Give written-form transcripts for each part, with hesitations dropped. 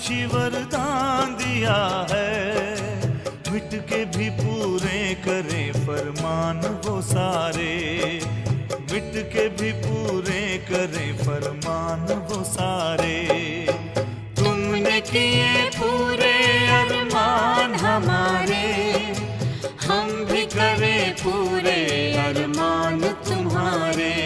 साक्षी वरदान दिया है, मिट के भी पूरे करें फरमान वो सारे, मिट के भी पूरे करें फरमान वो सारे। तुमने किए पूरे अरमान हमारे, हम भी करें पूरे अरमान तुम्हारे।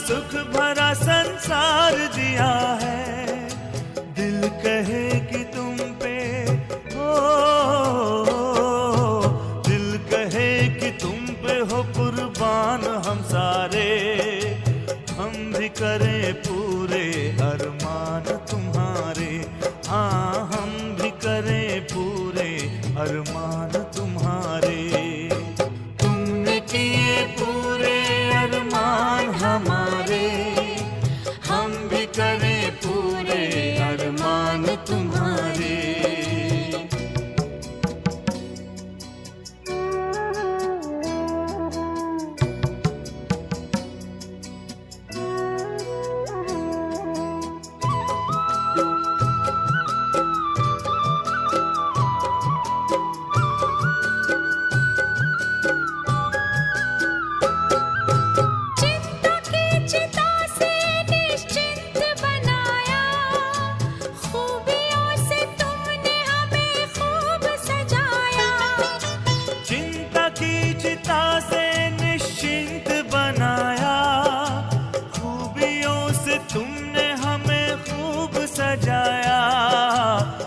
सुख भरा संसार दिया है, दिल कहे कि तुम पे हो, दिल कहे कि तुम पे हो कुर्बान हम सारे, हम भी करें पूरे अरमान तुम्हारे, हाँ हम भी करें पूरे अरमान तुम्हारे। तुमने किए पूरे अरमान हमारे, हम भी करें पूरे अरमान तुम्हारे।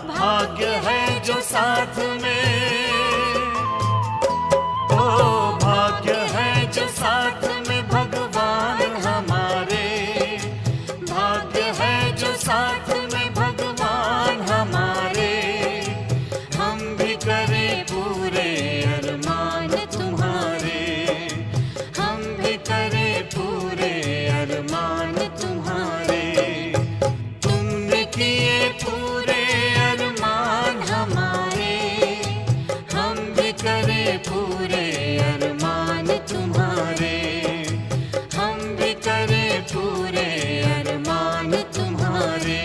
भाग्य है जो साथ में, ओ भाग्य है जो साथ में भगवान हमारे, भाग्य है जो साथ में भगवान हमारे। हम भी करें पूरे अरमान तुम्हारे, हम भी करें पूरे अरमान तुम्हारे। तुमने किए पूरे अरमान हमारे, हम भी करें पूरे अरमान तुम्हारे, हम भी करें पूरे अरमान तुम्हारे।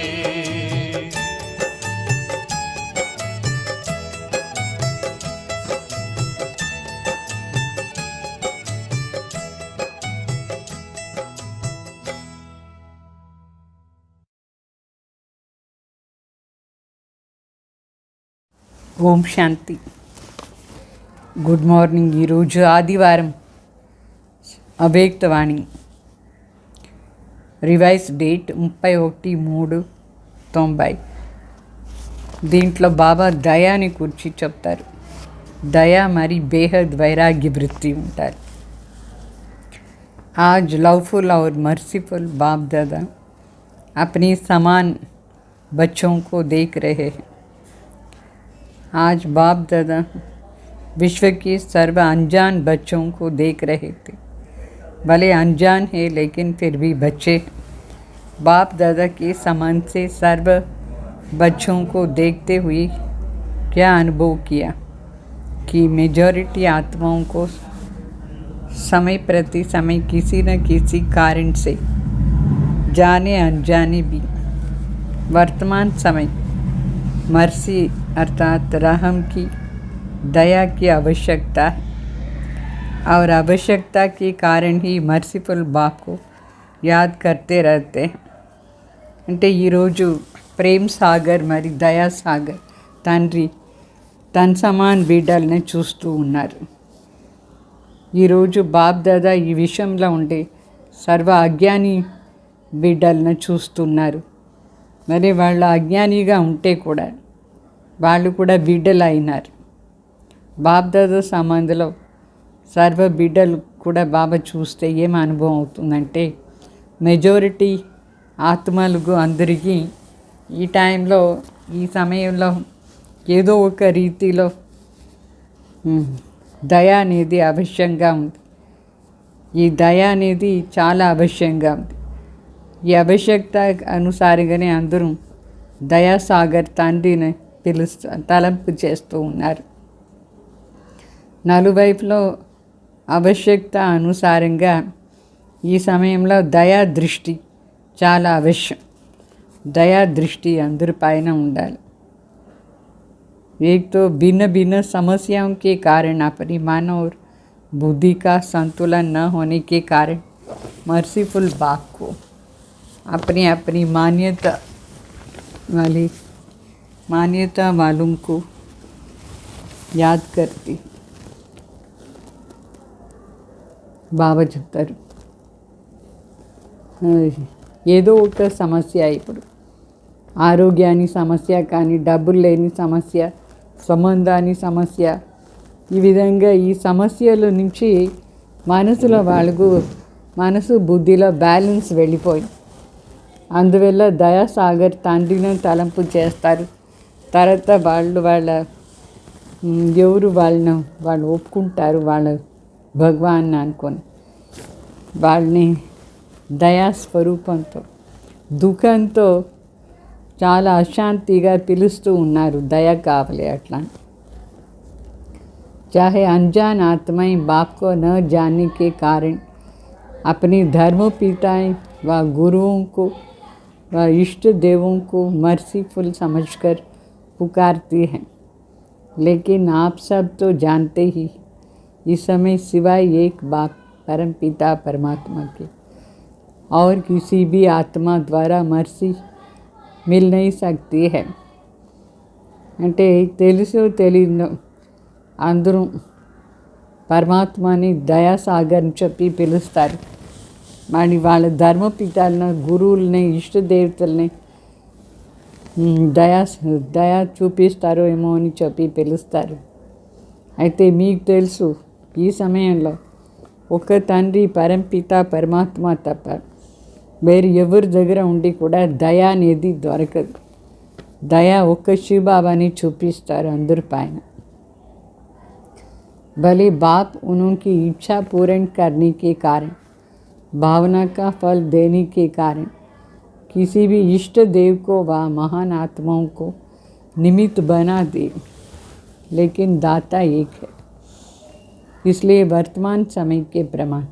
ఓం శాంతి. Good morning. ఈరోజు ఆదివారం. అవ్యక్తవాణి రివైజ్ డేట్ 31/3/2021. 90. దీంట్లో బాబా దయాని గురించి చెప్తారు. దయా మరి బేహద్ వైరాగ్య వృత్తి ఉంటారు. आज लवफुल और मर्सीफुल बाप दादा अपनी समान बच्चों को देख रहे हैं. आज बाप दादा विश्व के सर्व अनजान बच्चों को देख रहे थे. भले अनजान है लेकिन फिर भी बच्चे. बाप दादा के समान से सर्व बच्चों को देखते हुए क्या अनुभव किया कि मेजॉरिटी आत्माओं को समय प्रति समय किसी न किसी कारण से जाने अनजाने भी वर्तमान समय मर्सी अर्थात रहम की दया की आवश्यकता है और आवश्यकता के कारण ही मर्सीफुल बाप को याद करते रहते हैं. అంటే ఈరోజు ప్రేమ్ సాగర్ మరి దయా సాగర్ తండ్రి తన సమాన్ బిడ్డల్ని చూస్తూ ఉన్నారు. ఈరోజు బాప్ దాదా ఈ విషయంలో ఉండే సర్వ అజ్ఞాని బిడ్డలను చూస్తున్నారు. మరి వాళ్ళు అజ్ఞానిగా ఉంటే కూడా వాళ్ళు కూడా బిడ్డలు అయినారు. బాప్ దాదా సంబంధంలో సర్వ బిడ్డలు కూడా బాబా చూస్తే ఏం అనుభవం అవుతుందంటే మెజారిటీ ఆత్మలకు అందరికీ ఈ టైంలో ఈ సమయంలో ఏదో ఒక రీతిలో దయ అనేది అవశ్యంగా ఉంది. ఈ దయ అనేది చాలా అవశ్యంగా ఉంది. ఈ ఆవశ్యకత అనుసారంగానే అందరూ దయాసాగర్ తండ్రిని తలంపు చేస్తూ ఉన్నారు. నలువైపులో ఆవశ్యకత అనుసారంగా ఈ సమయంలో దయా దృష్టి చాలా అవశ్యం. దయా దృష్టి అందరి పైన ఉండాలి. एक तो भिन्न भिन्न समस्याओं के कारण अपनी मन और बुद्धि का संतुलन न होने के कारण मर्सीफुल बाप को अपनी अपनी मान्यता वालों को याद करती. బాబా చెప్తారు ఏదో ఒక సమస్య, ఇప్పుడు ఆరోగ్యాన్ని సమస్య కానీ డబ్బులు లేని సమస్య, సంబంధాన్ని సమస్య, ఈ విధంగా ఈ సమస్యల నుంచి మనసు బుద్ధిలో బ్యాలెన్స్ వెళ్ళిపోయింది. అందువల్ల దయాసాగర్ తండ్రిని తలంపు చేస్తారు. తర్వాత వాళ్ళు ఒప్పుకుంటారు వాళ్ళ భగవాన్ అనుకొని వాళ్ళని దయా స్వరూపంతో దుఃఖంతో చాలా అశాంతిగా పిలుస్తూ ఉన్నారు. దయ కావాలి అట్లా. चाहे अनजान आत्माएं बाप को न जानने के कारण अपने धर्म पिताएं व गुरुओं को व इष्ट देवों को मर्सीफुल समझकर पुकारती हैं. लेकिन आप सब तो जानते ही इस समय सिवाय एक बाप परम पिता परमात्मा के और किसी भी आत्मा द्वारा मर्सी मिल नहीं सकती है. అంటే తెలుసో తెలియదో అందరూ పరమాత్మని దయాసాగర్ని చెప్పి పిలుస్తారు. మరి వాళ్ళ ధర్మపితాలను, గురువుల్ని, ఇష్టదేవతల్ని దయా చూపిస్తారో ఏమో అని చెప్పి పిలుస్తారు. అయితే మీకు తెలుసు ఈ సమయంలో ఒక తండ్రి పరంపిత పరమాత్మ తప్ప వేరు ఎవరి దగ్గర ఉండి కూడా దయ అనేది దొరకదు. దయ ఒక్క శివబాబాని చూపిస్తారు అందరి పైన. भले बाप उनकी इच्छा पूर्ण करने के कारण, भावना का फल देने के कारण किसी भी इष्ट देव को व महान आत्माओं को निमित्त बना दे, लेकिन दाता एक है. इसलिए वर्तमान समय के प्रमाण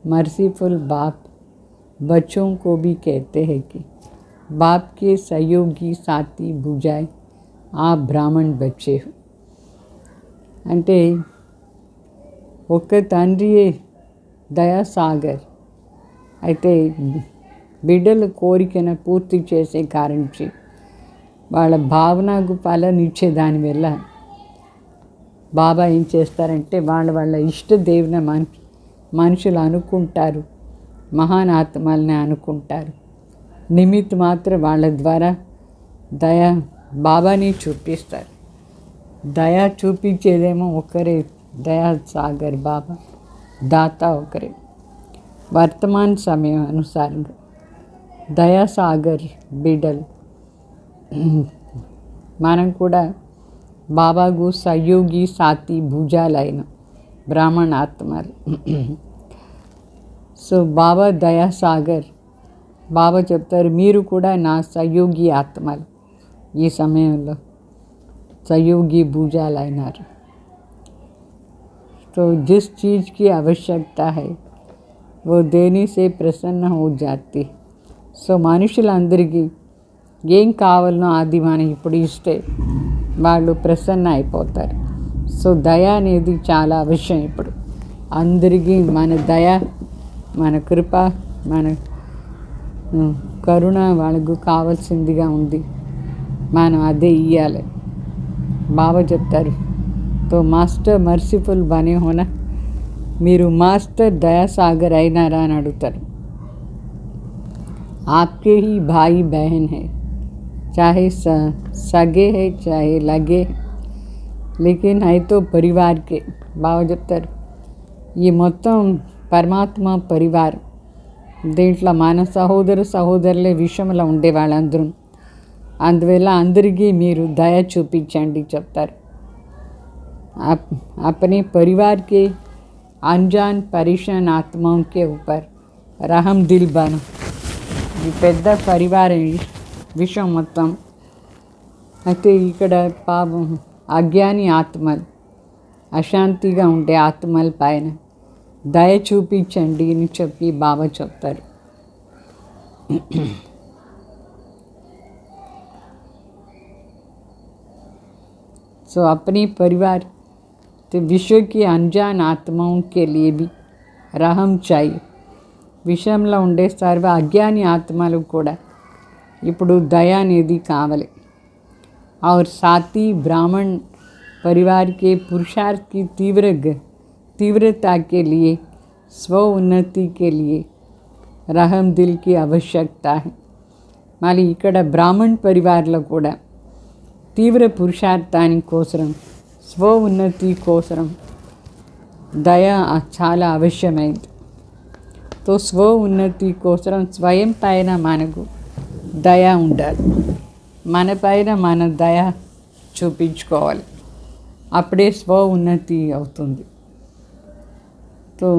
मर्सीफुल बाप बच्चों को भी कहते हैं कि बाप के सहयोगी साथी बुझाए आप ब्राह्मण बच्चे हो. అంటే ఒక్క తండ్రియే దయాసాగర్. అయితే బిడ్డల కోరికను పూర్తి చేసే కారించి వాళ్ళ భావనకు ఫలనిచ్చే దానివల్ల బాబా ఏం చేస్తారంటే వాళ్ళ ఇష్ట దేవుని మనుషులు అనుకుంటారు, మహాన్ ఆత్మల్ని అనుకుంటారు. నిమిత్ మాత్రం వాళ్ళ ద్వారా దయ బాబాని చూపిస్తారు. దయ చూపించేదేమో ఒకరే, దయా సాగర్ బాబా, దాత ఒకరే. వర్తమాన సమయం అనుసారంగా దయా సాగర్ బిడ్డలు మనం కూడా బాబాకు సహయోగి సాతి భుజాలైన బ్రాహ్మణ ఆత్మలు. సో బాబా దయా సాగర్, బాబా చెప్తారు మీరు కూడా నా సహయోగి ఆత్మలు, ఈ సమయంలో सहयोगी भुजा लाइनर। तो जिस चीज़ की आवश्यकता है वो देने से प्रसन्न हो जाती। సో మనుషులందరికీ ఏం కావాలనో అది మనం ఇప్పుడు ఇస్తే వాళ్ళు ప్రసన్న అయిపోతారు. సో దయ అనేది చాలా అవసరం ఇప్పుడు అందరికీ. మన దయ, మన కృప, మన కరుణ వాళ్ళకు కావాల్సిందిగా ఉంది. మనం అదే ఇవ్వాలి. బాబా చెప్తారు తో మాస్టర్ మర్సిఫుల్ బనే హోనా, మీరు మాస్టర్ దయాసాగర్ అయినారా అని అడుగుతారు. आपके ही भाई बहन है, चाहे सगे है चाहे लगे, लेकिन है तो परिवार के. బాబా చెప్తారు ఈ మొత్తం పరమాత్మ పరివారం, దీంట్లో మన సహోదరులే విషయంలో ఉండే వాళ్ళందరూ. అందువల్ల అందరికీ మీరు దయ చూపించండి చెప్తారు. अपने परिवार के अनजान परेशान आत्माओं के ऊपर रहम दिल बनो. ఈ పెద్ద పరివారం విషయం మొత్తం. అయితే ఇక్కడ పాపం అజ్ఞాని ఆత్మలు, అశాంతిగా ఉండే ఆత్మల పైన దయ చూపించండి అని చెప్పి బాబా చెప్తారు. సో अपने परिवार तो विश्व की अनजान आत्माओं के लिए भी रहम चाहिए. విషయంలో ఉండే సర్వ అజ్ఞాని ఆత్మలకు కూడా ఇప్పుడు దయ అనేది కావాలి. और साथी ब्राह्मण परिवार के पुरुषार्थ की तीव्रता के लिए, स्व उन्नति के लिए रहम दिल की आवश्यकता है. మళ్ళీ ఇక్కడ బ్రాహ్మణ్ పరివార్లో కూడా తీవ్ర పురుషార్థాని కోసరం, స్వ ఉన్నతి కోసరం దయ చాలా అవశ్యమైంది. తో స్వ ఉన్నతి కోసరం స్వయం పైన మనకు దయ ఉండాలి. మన పైన మన దయ చూపించుకోవాలి, అప్పుడే స్వ ఉన్నతి అవుతుంది. తో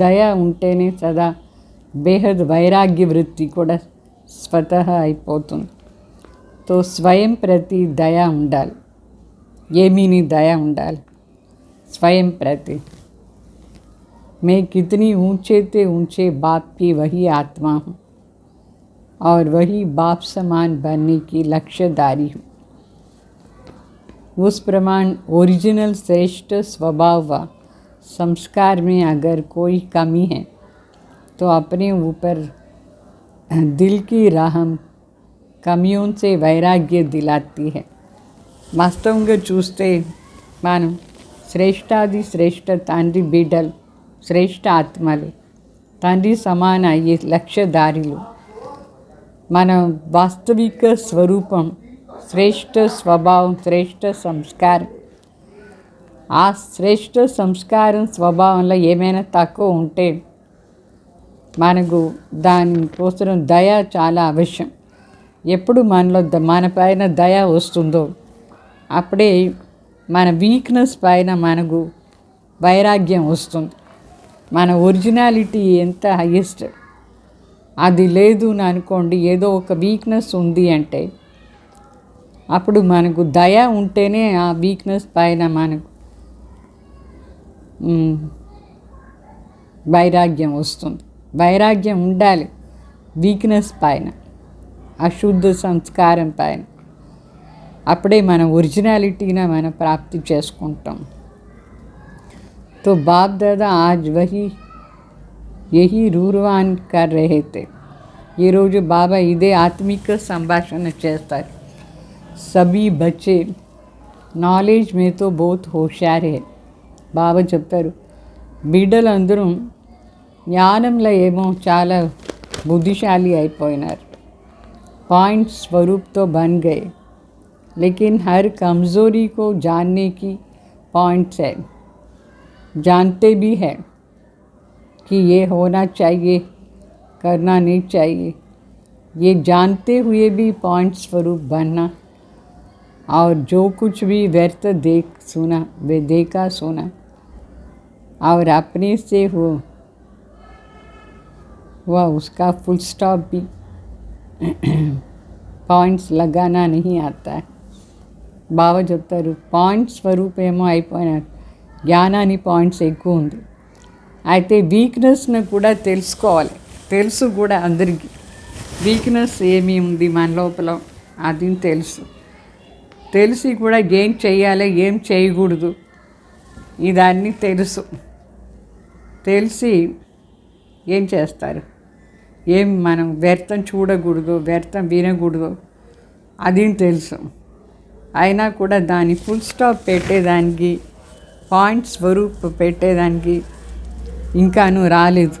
దయ ఉంటేనే సదా బేహద్ వైరాగ్య వృత్తి కూడా స్వతహా అయిపోతుంది. तो स्वयं प्रति दया ఉండాలి. ఏమీని దయ ఉండాలి स्वयं प्रति. मैं कितनी ऊंचे से ऊंचे बाप की वही आत्मा हूँ और वही बाप समान बनने की लक्ष्यधारी हूँ. उस प्रमाण ओरिजिनल श्रेष्ठ स्वभाव व संस्कार में अगर कोई कमी है तो अपने ऊपर दिल की रहम కమియోं से వైరాగ్య దిలాती है. వాస్తవంగా చూస్తే మనం శ్రేష్టాది శ్రేష్ఠ తండ్రి బిడ్డలు, శ్రేష్ఠ ఆత్మలు, తండ్రి సమాన అయ్యే లక్ష్యధారులు. మన వాస్తవిక స్వరూపం, శ్రేష్ఠ స్వభావం, శ్రేష్ఠ సంస్కారం. ఆ శ్రేష్ఠ సంస్కారం స్వభావంలో ఏమైనా తక్కువ ఉంటే మనకు దానికోసం దయ చాలా అవశ్యం. ఎప్పుడు మనలో మన పైన దయ వస్తుందో అప్పుడే మన వీక్నెస్ పైన మనకు వైరాగ్యం వస్తుంది. మన ఒరిజినాలిటీ ఎంత హైయెస్ట్ అది లేదు అని అనుకోండి, ఏదో ఒక వీక్నెస్ ఉంది అంటే అప్పుడు మనకు దయ ఉంటేనే ఆ వీక్నెస్ పైన మనకు వైరాగ్యం వస్తుంది. వైరాగ్యం ఉండాలి వీక్నెస్ పైన, అశుద్ధ సంస్కారం పైన. అప్పుడే మన ఒరిజినాలిటీని మనం ప్రాప్తి చేసుకుంటాం. तो बाप दादा आज वही यही रूरवान कर रहे थे. ఈరోజు బాబా ఇదే ఆత్మిక సంభాషణ చేస్తారు. सभी बच्चे नॉलेज में तो बहुत होशियार है. బాబా చెప్తారు బిడ్డలందరూ జ్ఞానంలో ఏమో చాలా బుద్ధిశాలి అయిపోయినారు. पॉइंट स्वरूप तो बन गए, लेकिन हर कमज़ोरी को जानने की पॉइंट्स है। जानते भी हैं कि ये होना चाहिए, करना नहीं चाहिए। ये जानते हुए भी पॉइंट स्वरूप बनना, और जो कुछ भी व्यर्थ देखा सुना और अपने से हुआ उसका फुल स्टॉप भी పాయింట్స్ लगाना नहीं आता है. బాబా చెప్తారు పాయింట్స్ స్వరూపం ఏమో అయిపోయినారు, జ్ఞానాన్ని పాయింట్స్ ఎక్కువ ఉంది. అయితే వీక్నెస్ను కూడా తెలుసుకోవాలి. తెలుసు కూడా అందరికీ వీక్నెస్ ఏమి ఉంది మన లోపల, అది తెలుసు. తెలిసి కూడా ఏం చేయాలి ఏం చేయకూడదు ఇదన్నీ తెలుసు. తెలిసి ఏం చేస్తారు, ఏం మనం వ్యర్థం చూడకూడదు, వ్యర్థం వినకూడదు, అది తెలుసు. అయినా కూడా దాని ఫుల్ స్టాప్ పెట్టేదానికి, పాయింట్ స్వరూప్ పెట్టేదానికి ఇంకాను రాలేదు.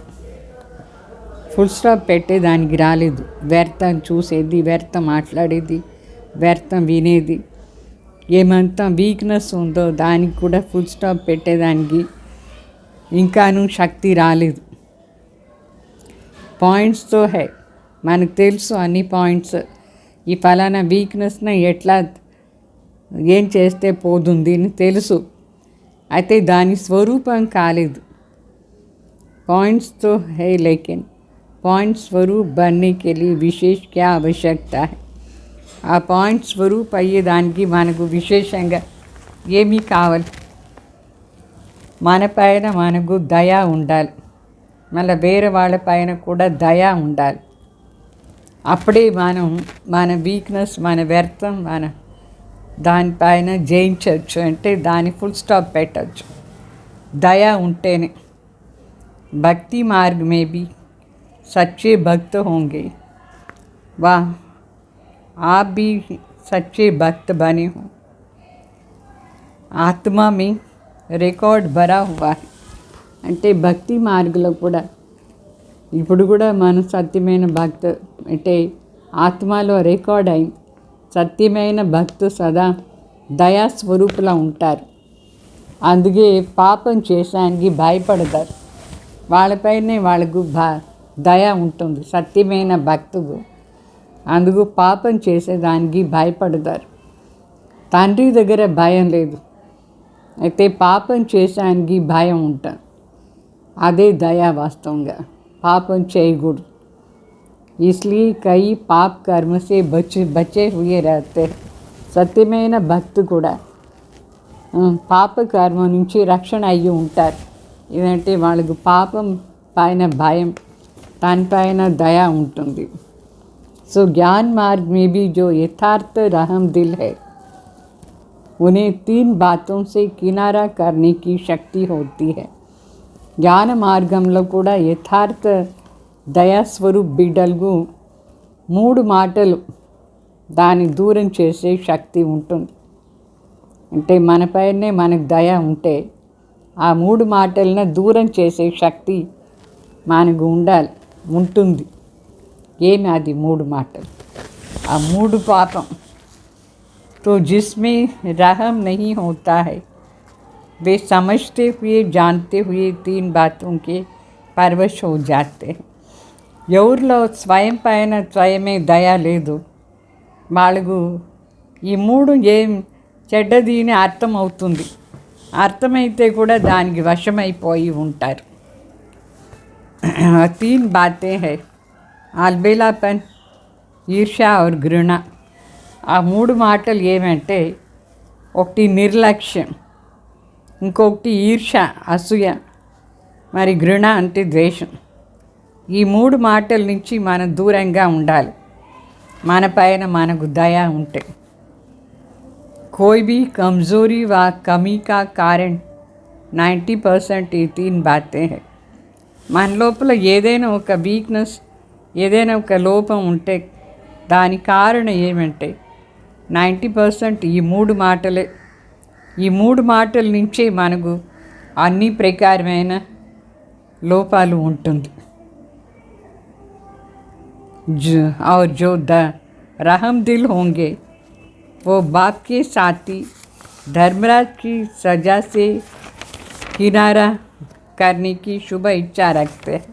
ఫుల్ స్టాప్ పెట్టేదానికి రాలేదు. వ్యర్థం చూసేది, వ్యర్థం మాట్లాడేది, వ్యర్థం వినేది, ఏమంతా వీక్నెస్ ఉందో దానికి కూడా ఫుల్ స్టాప్ పెట్టేదానికి ఇంకాను శక్తి రాలేదు. పాయింట్స్తో హై, మనకు తెలుసు అన్ని పాయింట్స్. ఈ ఫలానా వీక్నెస్ని ఎట్లా ఏం చేస్తే పోతుంది అని తెలుసు. అయితే దాని స్వరూపం కాలేదు. पॉइंट्स तो है, लेकिन पॉइंट स्वरूप बनने के लिए विशेष क्या आवश्यकता है? ఆ పాయింట్ స్వరూప్ అయ్యేదానికి మనకు విశేషంగా ఏమీ కావాలి? మన పైన మనకు దయ ఉండాలి, మళ్ళీ వేరే వాళ్ళ పైన కూడా దయ ఉండాలి. అప్పుడే మనం మన వీక్నెస్, మన వ్యర్థం, మన దానిపైన జయించవచ్చు. అంటే దాని ఫుల్ స్టాప్ పెట్టచ్చు. దయ ఉంటేనే. भक्ति मार्ग में भी सच्चे भक्त होंगे। वाह, आप भी सच्चे भक्त बने हो. आत्मा में रिकॉर्ड भरा हुआ है. అంటే భక్తి మార్గంలో కూడా ఇప్పుడు కూడా మన సత్యమైన భక్త అంటే ఆత్మలో రికార్డ్ అయింది. సత్యమైన భక్తు సదా దయా స్వరూపులా ఉంటారు. అందుకే పాపం చేసానికి భయపడతారు. వాళ్ళపైనే వాళ్ళకు దయ ఉంటుంది సత్యమైన భక్తుడు. అందుకు పాపం చేసేదానికి భయపడతారు. తండ్రి దగ్గర భయం లేదు, అయితే పాపం చేసానికి భయం ఉంటుంది. అదే దయ వాస్తవంగా. పాపం చేయకూడదు. इसलिए कई पाप कर्म से बचे हुए रहते. సత్యమైన భక్తు కూడా పాప కర్మ నుంచి రక్షణ అయ్యి ఉంటారు. ఇదంటే వాళ్ళకు పాపం పైన భయం, దానిపైన దయ ఉంటుంది. సో ज्ञान मार्ग में भी जो यथार्थ रहम दिल है, उन्हें 3 बातों से किनारा करने की शक्ति होती है. జ్ఞాన మార్గంలో కూడా యథార్థ దయాస్వరూప్ బిడ్డలకు 3 మాటలు దాన్ని దూరం చేసే శక్తి ఉంటుంది. అంటే మనపైనే మనకు దయ ఉంటే ఆ 3 మాటలను దూరం చేసే శక్తి మనకు ఉంటుంది. ఏమి అది 3 మాటలు? ఆ 3 పాపం. तो जिसमें रहम नहीं होता है, वे समझते हुए जानते हुए 3 बातों के परवश हो जाते हैं. ఎవరిలో స్వయం పైన స్వయమే దయ లేదు, వాళ్ళకు ఈ 3 ఏం చెడ్డది అని అర్థమవుతుంది. అర్థమైతే కూడా దానికి వశమైపోయి ఉంటారు. 3 बातें है, अलबेलापन, ఈర్ష్య और घृणा. ఆ 3 మాటలు ఏమంటే, ఒకటి నిర్లక్ష్యం, ఇంకొకటి ఈర్ష్య అసూయ, మరి घृణ అంటే ద్వేషం. ఈ 3 మాటల నుంచి మనం దూరంగా ఉండాలి. మన పైన మనకు దయ ఉంటే. कोई भी कमज़ोरी व कमी का कारण 90% ఈ 3 बातें हैं. మన లోపల ఏదైనా ఒక వీక్నెస్, ఏదైనా ఒక లోపం ఉంటే దాని కారణం ఏమంటే 90% ఈ 3 మాటలే. ఈ 3 మాటల నుంచే మనకు అన్ని ప్రకారమైన లోపాలు ఉంటుంది. और जो रहम दिल होंगे, वो बाप के साथी धर्मराज की सजा से किनारा करने की शुभ इच्छा रखते हैं.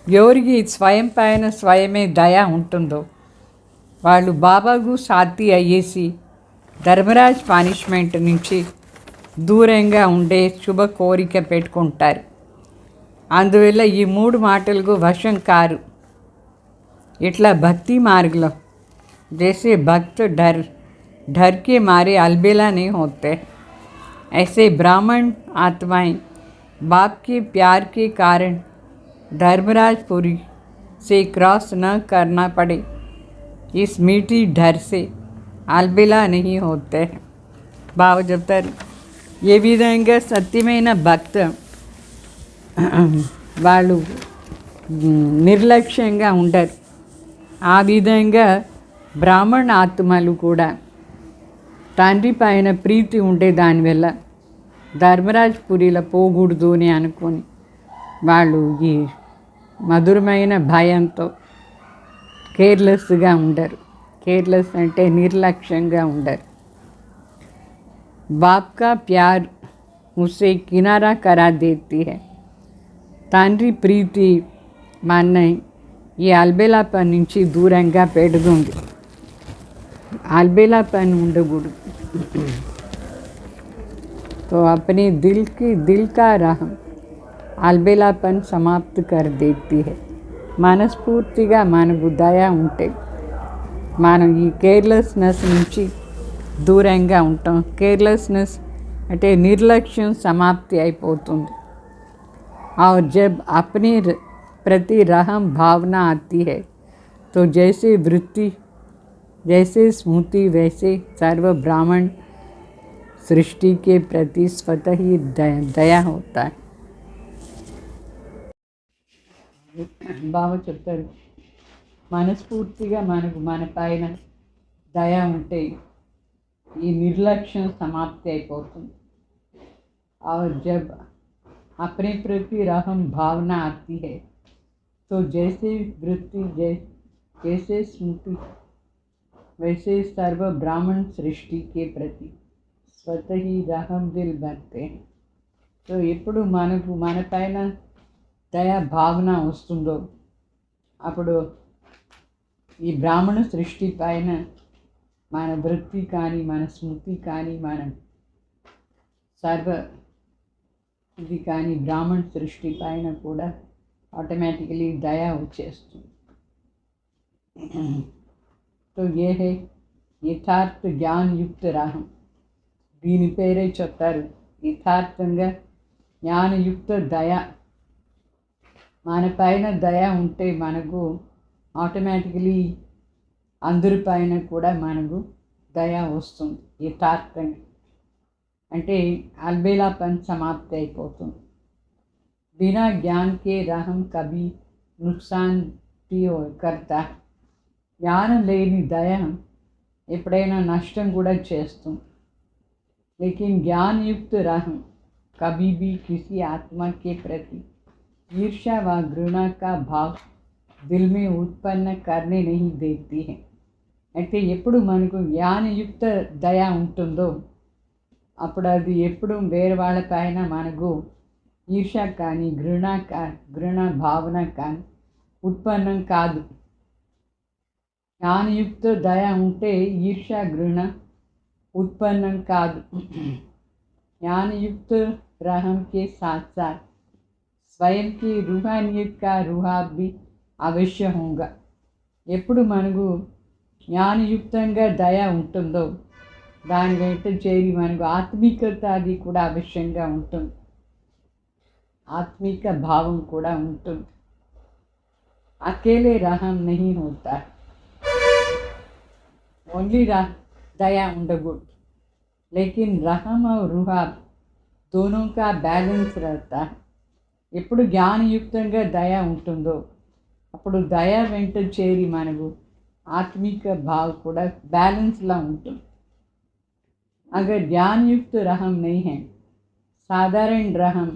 ఎవరికి స్వయం పైన స్వయమే దయ ఉంటుందో వాళ్ళు బాబాకు సాతి అయ్యేసి ధర్మరాజ్ పనిష్మెంట్ నుంచి దూరంగా ఉండే శుభ కోరిక పెట్టుకుంటారు. అందువల్ల ఈ 3 మాటలకు వశం కారు. ఇట్లా భక్తి మార్గంలో जैसे भक्त डर के मारे अलबेला नहीं होते, ऐसे ब्राह्मण आत्माएं बाप के प्यार के कारण धर्मराजपुरी से क्रॉस न करना पड़े इस मीठी डर से अलबेला नहीं होते. బాబా చెప్తారు ఏ విధంగా సత్యమైన భక్త వాళ్ళు నిర్లక్ష్యంగా ఉండరు, ఆ విధంగా బ్రాహ్మణ ఆత్మలు కూడా తండ్రి పైన ప్రీతి ఉండే దానివల్ల ధర్మరాజ్పురిలో పోకూడదు అని అనుకొని వాళ్ళు ఈ మధురమైన భయంతో కేర్లెస్గా ఉండరు. కేర్లెస్ అంటే నిర్లక్ష్యంగా ఉండరు. बाप का प्यार उसे किनारा करा देती है. తండ్రి ప్రీతి మన ఈ అల్బేలాపన్ నుంచి దూరంగా పెడుతుంది. అల్బేలాపన్ ఉండకూడదు. तो अपने दिल का रहम అల్బేలాపన్ సమాప్తి కర్ దేती है. మనస్ఫూర్తిగా మనకు దయ ఉంటే మనం ఈ కేర్లెస్నెస్ నుంచి దూరంగా ఉంటాం. కేర్లెస్నెస్ అంటే నిర్లక్ష్యం సమాప్తి అయిపోతుంది. और जब अपने प्रति रहम भावना आती है तो जैसे वृत्ति जैसे स्मृति वैसे सर्व ब्राह्मण सृष्टि के प्रति स्वतः ही दया होता है. బాబా చెప్తారు మనస్ఫూర్తిగా మనకు మన పైన దయ ఉంటే ఈ నిర్లక్ష్యం సమాప్తి అయిపోతుంది. और जब अपने प्रति रहम भावना आती है तो जैसे वृत्ति जैसे स्मृति वैसे सर्व ब्राह्मण सृष्टि के प्रति स्वतः ही रहम दिल बनते हैं. तो ఎప్పుడు మనకు మన పైన దయా భావన వస్తుందో అప్పుడు ఈ బ్రాహ్మణ సృష్టి పైన మన వృత్తి కానీ మన స్మృతి కానీ మన సర్వ ఇది కానీ బ్రాహ్మణ సృష్టి పైన కూడా ఆటోమేటికలీ దయా వచ్చేస్తుంది. तो ये है యథార్థ జ్ఞానయుక్త రాహం. దీని పేరే చెప్తారు యథార్థంగా జ్ఞానయుక్త దయ. మన పైన దయ ఉంటే మనకు ఆటోమేటికలీ అందరిపైన కూడా మనకు దయ వస్తుంది. యథార్థంగా అంటే అల్బేలాపన్ సమాప్తి అయిపోతుంది. बिना ज्ञान के रहम कभी नुकसान भी करता. జ్ఞానం లేని దయ ఎప్పుడైనా నష్టం కూడా చేస్తుంది. लेकिन ज्ञान युक्त रहम कभी भी किसी आत्मा के प्रति ईर्ष्या व घृणा का भाव दिल में उत्पन्न करने नहीं देती है. అంటే ఎప్పుడు మనకు జ్ఞానయుక్త దయ ఉంటుందో అప్పుడు అది ఎప్పుడు వేరే వాళ్ళపైన మనకు ఈర్ష కానీ घृणा భావన కానీ ఉత్పన్నం కాదు. జ్ఞానయుక్త దయ ఉంటే ఈర్ష घृणा उत्पन्न కాదు. ज्ञानयुक्त रहम के साथ साथ स्वयं की रूहानियत का रुहाब भी अवश्य होगा. ఎప్పుడు మనకు జ్ఞానయుక్తంగా దయ ఉంటుందో దాని వెంట చేరి మనకు ఆత్మికత అది కూడా అవశ్యంగా ఉంటుంది. ఆత్మిక భావం కూడా ఉంటుంది. అకేలే रहम नहीं होता. ఓన్లీ दया ఉండకూడదు. लेकिन रहम और रुहाब दोनों का बैलेंस रहता है. ఎప్పుడు జ్ఞానయుక్తంగా దయ ఉంటుందో అప్పుడు దయ వెంట చేరి మనకు ఆత్మిక భావ కూడా బ్యాలెన్స్లా ఉంటుంది. अगर ज्ञानयुक्त रहम नहीं है, साधारण रहम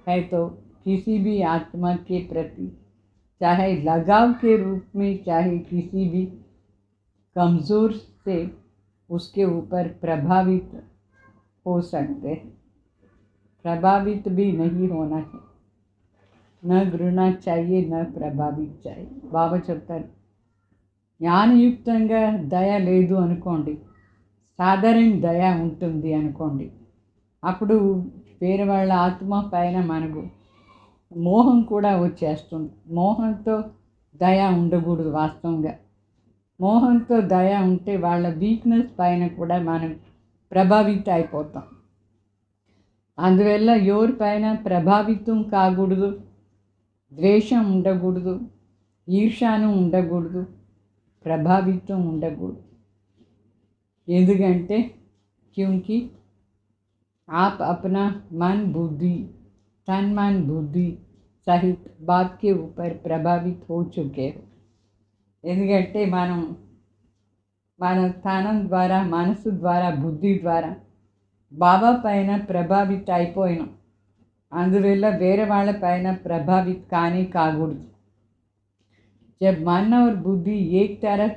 है तो किसी भी आत्मा के प्रति चाहे लगाव के रूप में चाहे किसी भी कमज़ोर से उसके ऊपर प्रभावित हो सकते हैं। प्रभावित भी नहीं होना है, न घृणा चाहिए न ప్రభావిत चाहिए. బాబా చెప్తారు, జ్ఞానయుక్తంగా దయ లేదు అనుకోండి, సాధారణ దయ ఉంటుంది అనుకోండి, అప్పుడు వేరే వాళ్ళ ఆత్మ పైన మనకు మోహం కూడా వచ్చేస్తుంది. మోహంతో దయ ఉండకూడదు. వాస్తవంగా మోహంతో దయ ఉంటే వాళ్ళ వీక్నెస్ పైన కూడా మనం ప్రభావిత అయిపోతాం. అందువల్ల ఎవరిపైన ప్రభావితం కాకూడదు, ద్వేషం ఉండకూడదు, ఈర్ష్యాను ఉండకూడదు, ప్రభావితం ఉండకూడదు. ఎందుకంటే क्योंकि आप अपना मन बुद्धि तन मन बुद्धि सहित बाप के ऊपर प्रभावित हो चुके हो. ఎందుకంటే మన స్థానం ద్వారా, మనసు ద్వారా, బుద్ధి ద్వారా బాబా పైన ప్రభావిత అయిపోయినాం. అందువల్ల వేరే వాళ్ళ పైన ప్రభావిत కానీ కాకూడదు. जब मन और बुद्धि एक तरफ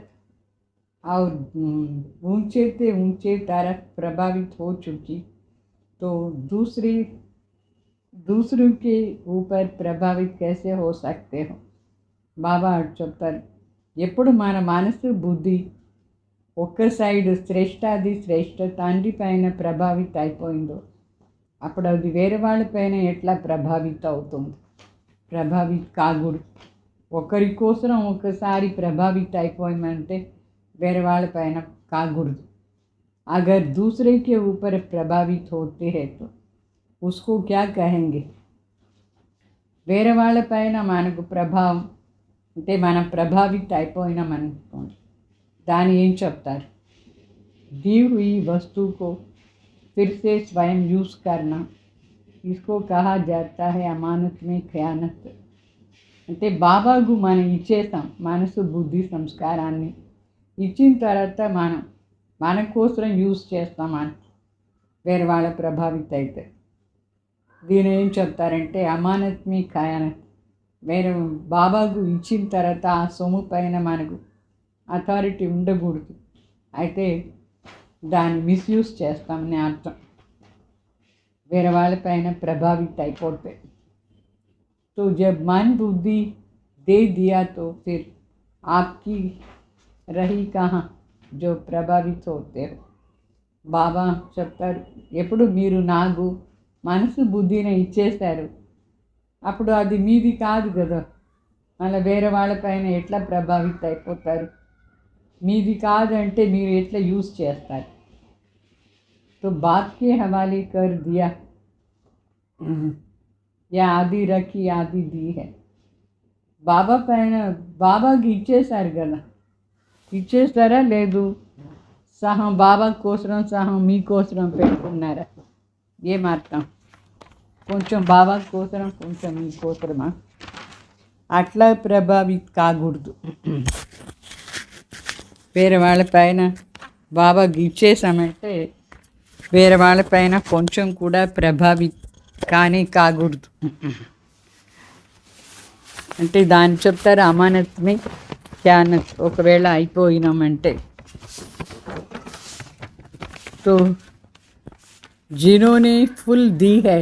और ऊंचे से ऊंचे तरफ प्रभावित हो चुकी तो दूसरों के ऊपर प्रभावित कैसे हो सकते हो. బాబా చెప్తారు, ఎప్పుడు మన మనసు బుద్ధి ఒక్క సైడ్ శ్రేష్టాది శ్రేష్ట తండ్రి పైన ప్రభావిత అయిపోయిందో అప్పుడు అది వేరే వాళ్ళపైన ఎట్లా ప్రభావిత అవుతుంది. ప్రభావిత కాకూడదు. ఒకరి కోసం ఒకసారి ప్రభావిత అయిపోయామంటే వేరే వాళ్ళపైన కాకూడదు. अगर दूसरे के ऊपर प्रभावित होते हैं तो उसको क्या कहेंगे. వేరే వాళ్ళపైన మనకు ప్రభావం అంటే మనం ప్రభావిత అయిపోయినామనుకోండి, దాన్ని ఏం చెప్తారు. दी हुई वस्तु को फिर से स्वयं यूज़ करना, इसको कहा जाता है अमानत में खयानत. అంటే బాబాకు మనం ఇచ్చేస్తాం మనసు బుద్ధి సంస్కారాన్ని. ఇచ్చిన తర్వాత మన కోసం యూజ్ చేస్తామని వేరే వాళ్ళ ప్రభావిత అయితే దీని ఏం చెప్తారంటే అమానత్ మీ ఖయానత్. వేరే బాబాకు ఇచ్చిన తర్వాత ఆ సొమ్ము పైన మనకు అథారిటీ ఉండకూడదు, అయితే దాన్ని మిస్యూజ్ చేస్తామని అర్థం. వేరే వాళ్ళపైన ప్రభావిత అయిపోతే तो जब मन बुद्धि दे दिया तो फिर आपकी रही कहाँ जो ప్రభావిత होते हो. బాబా చెప్తారు, ఎప్పుడు మీరు నాకు మనసు బుద్ధిని ఇచ్చేస్తారు అప్పుడు అది మీది కాదు కదా, మళ్ళీ వేరే వాళ్ళపైన ఎట్లా ప్రభావిత అయిపోతారు. మీది కాదంటే మీరు ఎట్లా యూజ్ చేస్తారు. तो बात के हवाले कर दिया या ఆది రఖి ఆది दी है. బాబా పైన బాబాకి ఇచ్చేశారు కదా, ఇచ్చేస్తారా లేదు సహం బాబా కోసం సహం మీకోసం పెట్టుకున్నారా. ఏమర్థం, కొంచెం బాబా కోసం కొంచెం మీకోసమా, అట్లా ప్రభావిత కాకూడదు. వేరే వాళ్ళపైన బాబాకి ఇచ్చేసామంటే వేరే వాళ్ళపైన కొంచెం కూడా ప్రభావిత కానీ కాకూడదు. అంటే దాన్ని చెప్తారు అమానత్మి ఖ్యానత్. ఒకవేళ అయిపోయినామంటే तो जिन्होंने फुल दी है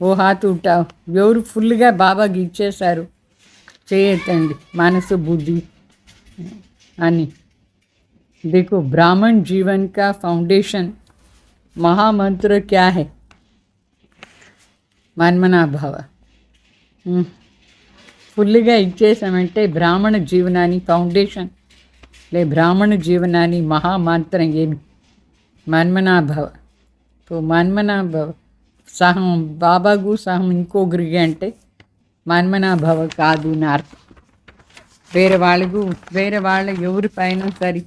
वो हाथ उठाओ. ఎవరు ఫుల్గా బాబాకి ఇచ్చేశారు చేయతండి మనసు బుద్ధి అని. देखो ब्राह्मण जीवन का फाउंडेशन महामंत्र क्या है. మన్మనా భవ. ఫుల్గా ఇచ్చేసామంటే బ్రాహ్మణ జీవనాన్ని ఫౌండేషన్ బ్రాహ్మణ జీవనాన్ని మహామంత్రం ఏమి మన్మనా భవ. తో మన్మనా భవ సహం బాబాకు సహం ఇంకొకరికి అంటే మన్మనా భవ కాదు అని అర్థం. వేరే వాళ్ళ ఎవరిపైన సరి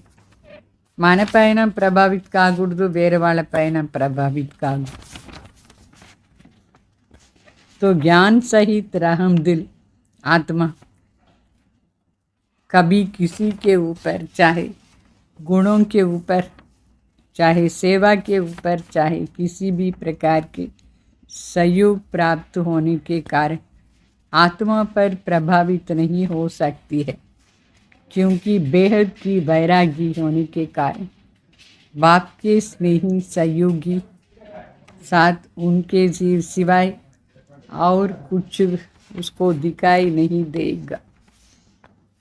మన పైన ప్రభావిత కాకూడదు, వేరే వాళ్ళ పైన ప్రభావిత కాకూడదు. तो ज्ञान सहित रहम दिल आत्मा कभी किसी के ऊपर, चाहे गुणों के ऊपर, चाहे सेवा के ऊपर, चाहे किसी भी प्रकार के सहयोग प्राप्त होने के कारण आत्मा पर प्रभावित नहीं हो सकती है. क्योंकि बेहद की वैरागी होने के कारण बाप के स्नेही सहयोगी साथ उनके सिवाय और कुछ उसको दिखाई नहीं देगा।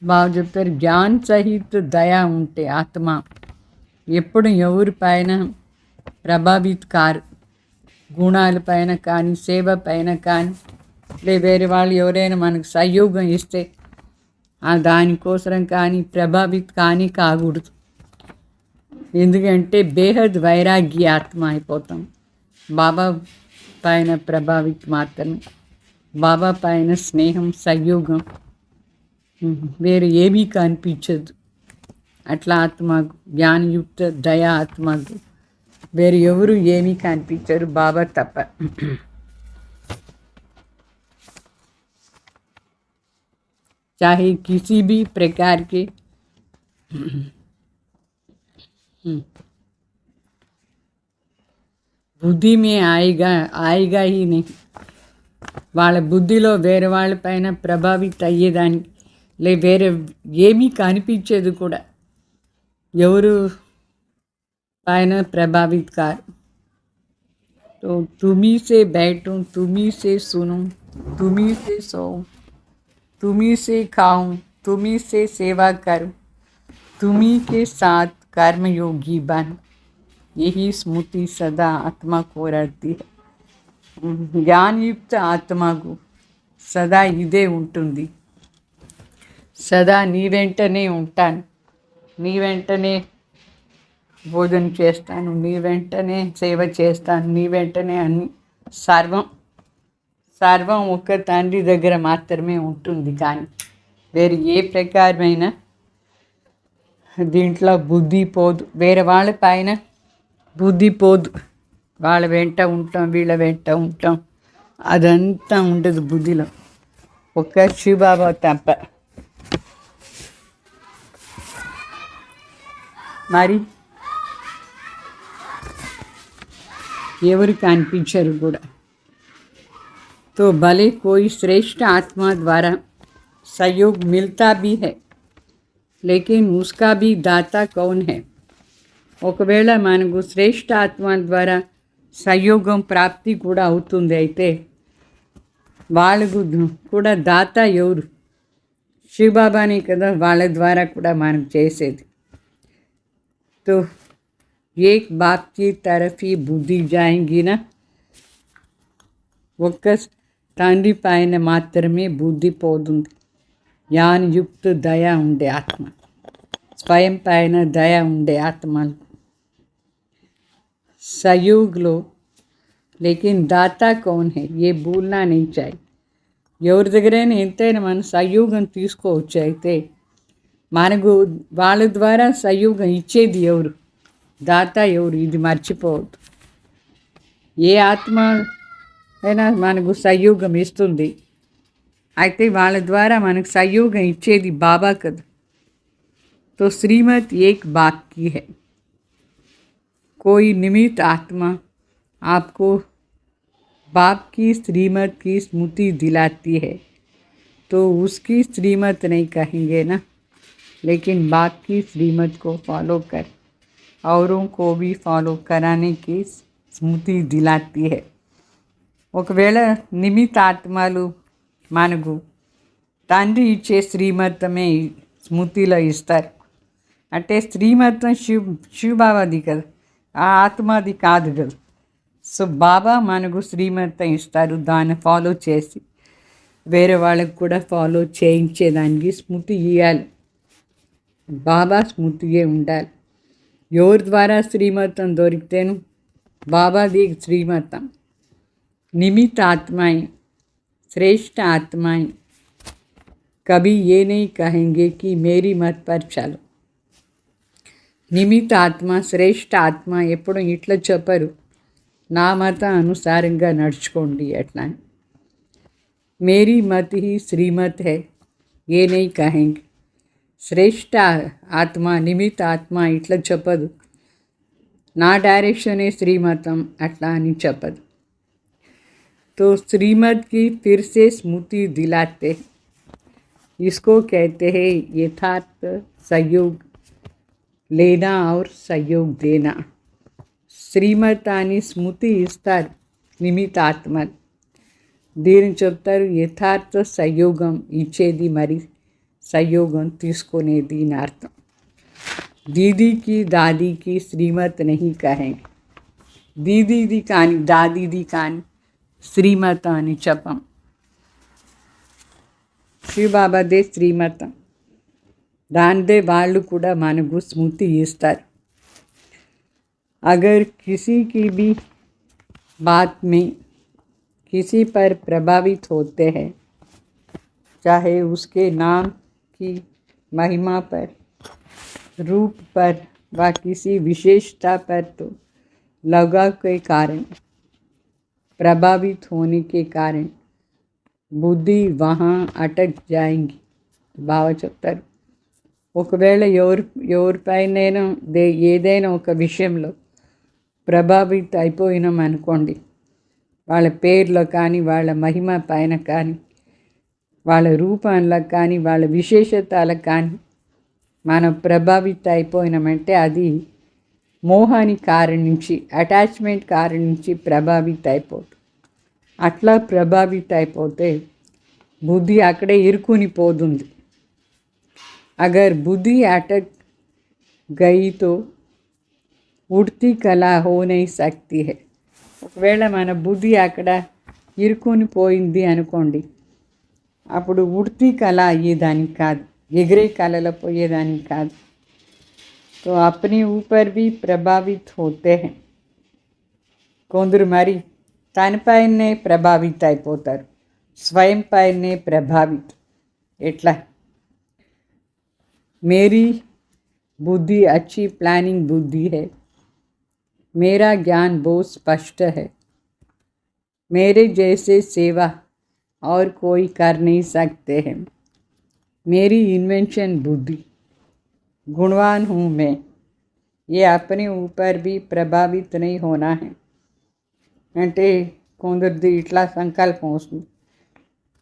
బాగా చెప్తారు, జ్ఞాన్ సహిత దయ ఉంటే ఆత్మ ఎప్పుడు ఎవరి పైన ప్రభావిత్ కారు, గుణాల పైన కానీ సేవ పైన కానీ వేరే వాళ్ళు ఎవరైనా మనకు సహయోగం ఇస్తే దానికోసం కానీ ప్రభావిత్ కానీ కాకూడదు. ఎందుకంటే బేహద్ వైరాగ్య ఆత్మ అయిపోతాం. బాబా పైన ప్రభావిత్ మాత్రమే, బాబా పైన స్నేహం సహయోగం వేరు ఏమీ కనిపించదు. అట్లా ఆత్మకు జ్ఞానయుక్త దయా ఆత్మకు వేరు ఎవరు ఏమీ కనిపించరు బాబా తప్ప. चाहे किसी भी प्रकार के बुद्धि में आएगा ही नहीं. వాళ్ళ బుద్ధిలో వేరే వాళ్ళ పైన ప్రభావిత అయ్యేదానికి వేరే ఏమీ కనిపించేది కూడా ఎవరు పైన ప్రభావిత్ కారు. तो तुम्ही से बैठूं, तुम्ही से सुनूं, तुम्ही से सोऊं, तुम्ही से खाऊं, तुम्ही से सेवा करूं, तुम्ही के साथ कर्मयोगी बन, यही स्मृति सदा आत्मा को रहती है. జ్ఞానయుక్త ఆత్మకు సదా ఇదే ఉంటుంది. సదా నీ వెంటనే ఉంటాను, నీ వెంటనే భోజనం చేస్తాను, నీ వెంటనే సేవ చేస్తాను, నీ వెంటనే అన్ని సర్వం ఒక్క తండ్రి దగ్గర మాత్రమే ఉంటుంది. కానీ వేరే ఏ ప్రకారమైన దీంట్లో బుద్ధి పోదు, వేరే వాళ్ళ పైన బుద్ధి పోదు. వాళ్ళ వెంట ఉంటాం, వీళ్ళ వెంట ఉంటాం, అదంతా ఉండదు బుద్ధిలో, ఒక్క శివబాబా తప్ప. మరి ఎవరు కనిపించరు కూడా. तो भले कोई श्रेष्ठ आत्मा द्वारा सहयोग मिलता भी है, लेकिन उसका भी दाता कौन है. ఒకవేళ మనకు శ్రేష్ఠ ఆత్మ ద్వారా సహయోగం ప్రాప్తి కూడా అవుతుంది, అయితే వాళ్ళకు కూడా దాత ఎవరు? శివబాబానే కదా వాళ్ళ ద్వారా కూడా మనం చేసేది. तो एक बाप की तरफ ही बुद्धि जाएंगी ना, ఒక్క తండ్రి పైన మాత్రమే బుద్ధి పోతుంది. జ్ఞానయుక్త దయ ఉండే ఆత్మ, స్వయం పైన దయ ఉండే ఆత్మలు सहयोग लो, लेकिन दाता कौन है ये भूलना नहीं चाहिए. ఎవరి దగ్గరైనా ఎంతైనా మనం సహయోగం తీసుకోవచ్చు, అయితే మనకు వాళ్ళ ద్వారా సహయోగం ఇచ్చేది ఎవరు, దాత ఎవరు, ఇది మర్చిపోవద్దు. ఏ ఆత్మ అయినా మనకు సహయోగం ఇస్తుంది, అయితే వాళ్ళ ద్వారా మనకు సహయోగం ఇచ్చేది బాబా కదా. तो श्रीमत एक बाप की है. कोई निमित्त आत्मा आपको बाप की श्रीमत की स्मृति दिलाती है, तो उसकी श्रीमत नहीं कहेंगे ना, लेकिन बाप की श्रीमत को फॉलो कर औरों को भी फॉलो कराने की स्मृति दिलाती है. ఒకవేళ నిమిత్త ఆత్మలు మనకు తండ్రి ఇచ్చే శ్రీమతమే స్మృతిలో ఇస్తారు. అంటే శ్రీమతం శివబాబాది కదా, ఆ ఆత్మది కాదు కదా. సో బాబా మనకు శ్రీమతం ఇస్తారు, దాన్ని ఫాలో చేసి వేరే వాళ్ళకు కూడా ఫాలో చేయించేదానికి స్మృతి ఇవ్వాలి. బాబా స్మృతియే ఉండాలి. ఎవరి ద్వారా శ్రీమతం దొరికితేను బాబాది శ్రీమతం. निमित्त आत्माएं, श्रेष्ठ आत्माएं कभी ये नहीं कहेंगे कि मेरी मत पर चलो. నిమిత్త ఆత్మ శ్రేష్ఠ ఆత్మ ఎప్పుడు ఇట్లా చెప్పరు, నా మత అనుసారంగా నడుచుకోండి అట్లా. మేరీ మత్ హీ శ్రీమత్ హై ఏ నై కహెంగే. శ్రేష్ఠ ఆత్మ నిమిత్త ఆత్మ ఇట్లా చెప్పదు, నా డైరెక్షనే శ్రీమతం అట్లా అని చెప్పదు. तो श्रीमत की फिर से स्मृति दिलाते. इसको कहते हैं यथार्थ सहयोग लेना और सहयोग देना. శ్రీమతాన్ని స్మృతి ఇస్తారు నిమితాత్మ. దీన్ని చెప్తారు యథార్థ సంయోగం ఇచ్చేది మరి సంయోగం తీసుకునేది అని అర్థం. దీదీకి దాదీకి శ్రీమత్ నహీ కహేంగే. దీదీది కానీ దాదీది కానీ శ్రీమత అని చెప్పం. శివబాబాదే శ్రీమతం. దానిదే వాళ్ళు కూడా మనకు స్మృతి ఇస్తారు. अगर किसी की भी बात में किसी पर प्रभावित होते हैं, चाहे उसके नाम की महिमा पर, रूप पर व किसी विशेषता पर, तो लगाव के कारण, प्रभावित होने के कारण बुद्धि वहाँ अटक जाएंगी. బాగా చెప్తారు. ఒకవేళ ఎవరిపైనైనా ఏదైనా ఒక విషయంలో ప్రభావిత అయిపోయినాం అనుకోండి, వాళ్ళ పేర్లో కానీ వాళ్ళ మహిమ పైన కానీ వాళ్ళ రూపంలో కానీ వాళ్ళ విశేషతలకు కానీ మనం ప్రభావిత అయిపోయినామంటే అది మోహాని కారణం నుంచి, అటాచ్మెంట్ కారణం నుంచి ప్రభావిత అయిపోతుంది. అట్లా ప్రభావిత అయిపోతే బుద్ధి అక్కడే ఇరుకుని పోతుంది. अगर बुद्धि अटक गई तो उड़ती कला हो नहीं सकती है. ఒకవేళ మన బుద్ధి అక్కడ ఇరుకుని పోయింది అనుకోండి, అప్పుడు ఉడ్తీ కళ అయ్యేదానికి కాదు, ఎగిరే కళలో పోయేదానికి కాదు. तो अपने ऊपर भी प्रभावित होते हैं. కొందరు మరి తనపైనే ప్రభావిత అయిపోతారు, స్వయం పైనే ప్రభావిత. ఎట్లా? मेरी बुद्धि अच्छी प्लानिंग बुद्धि है, मेरा ज्ञान बहुत स्पष्ट है, मेरे जैसे सेवा और कोई कर नहीं सकते हैं, मेरी इन्वेंशन बुद्धि, गुणवान हूँ मैं. ये अपने ऊपर भी प्रभावित नहीं होना है. అంటే కొందరిది ఇట్లా సంకల్పం వస్తుంది,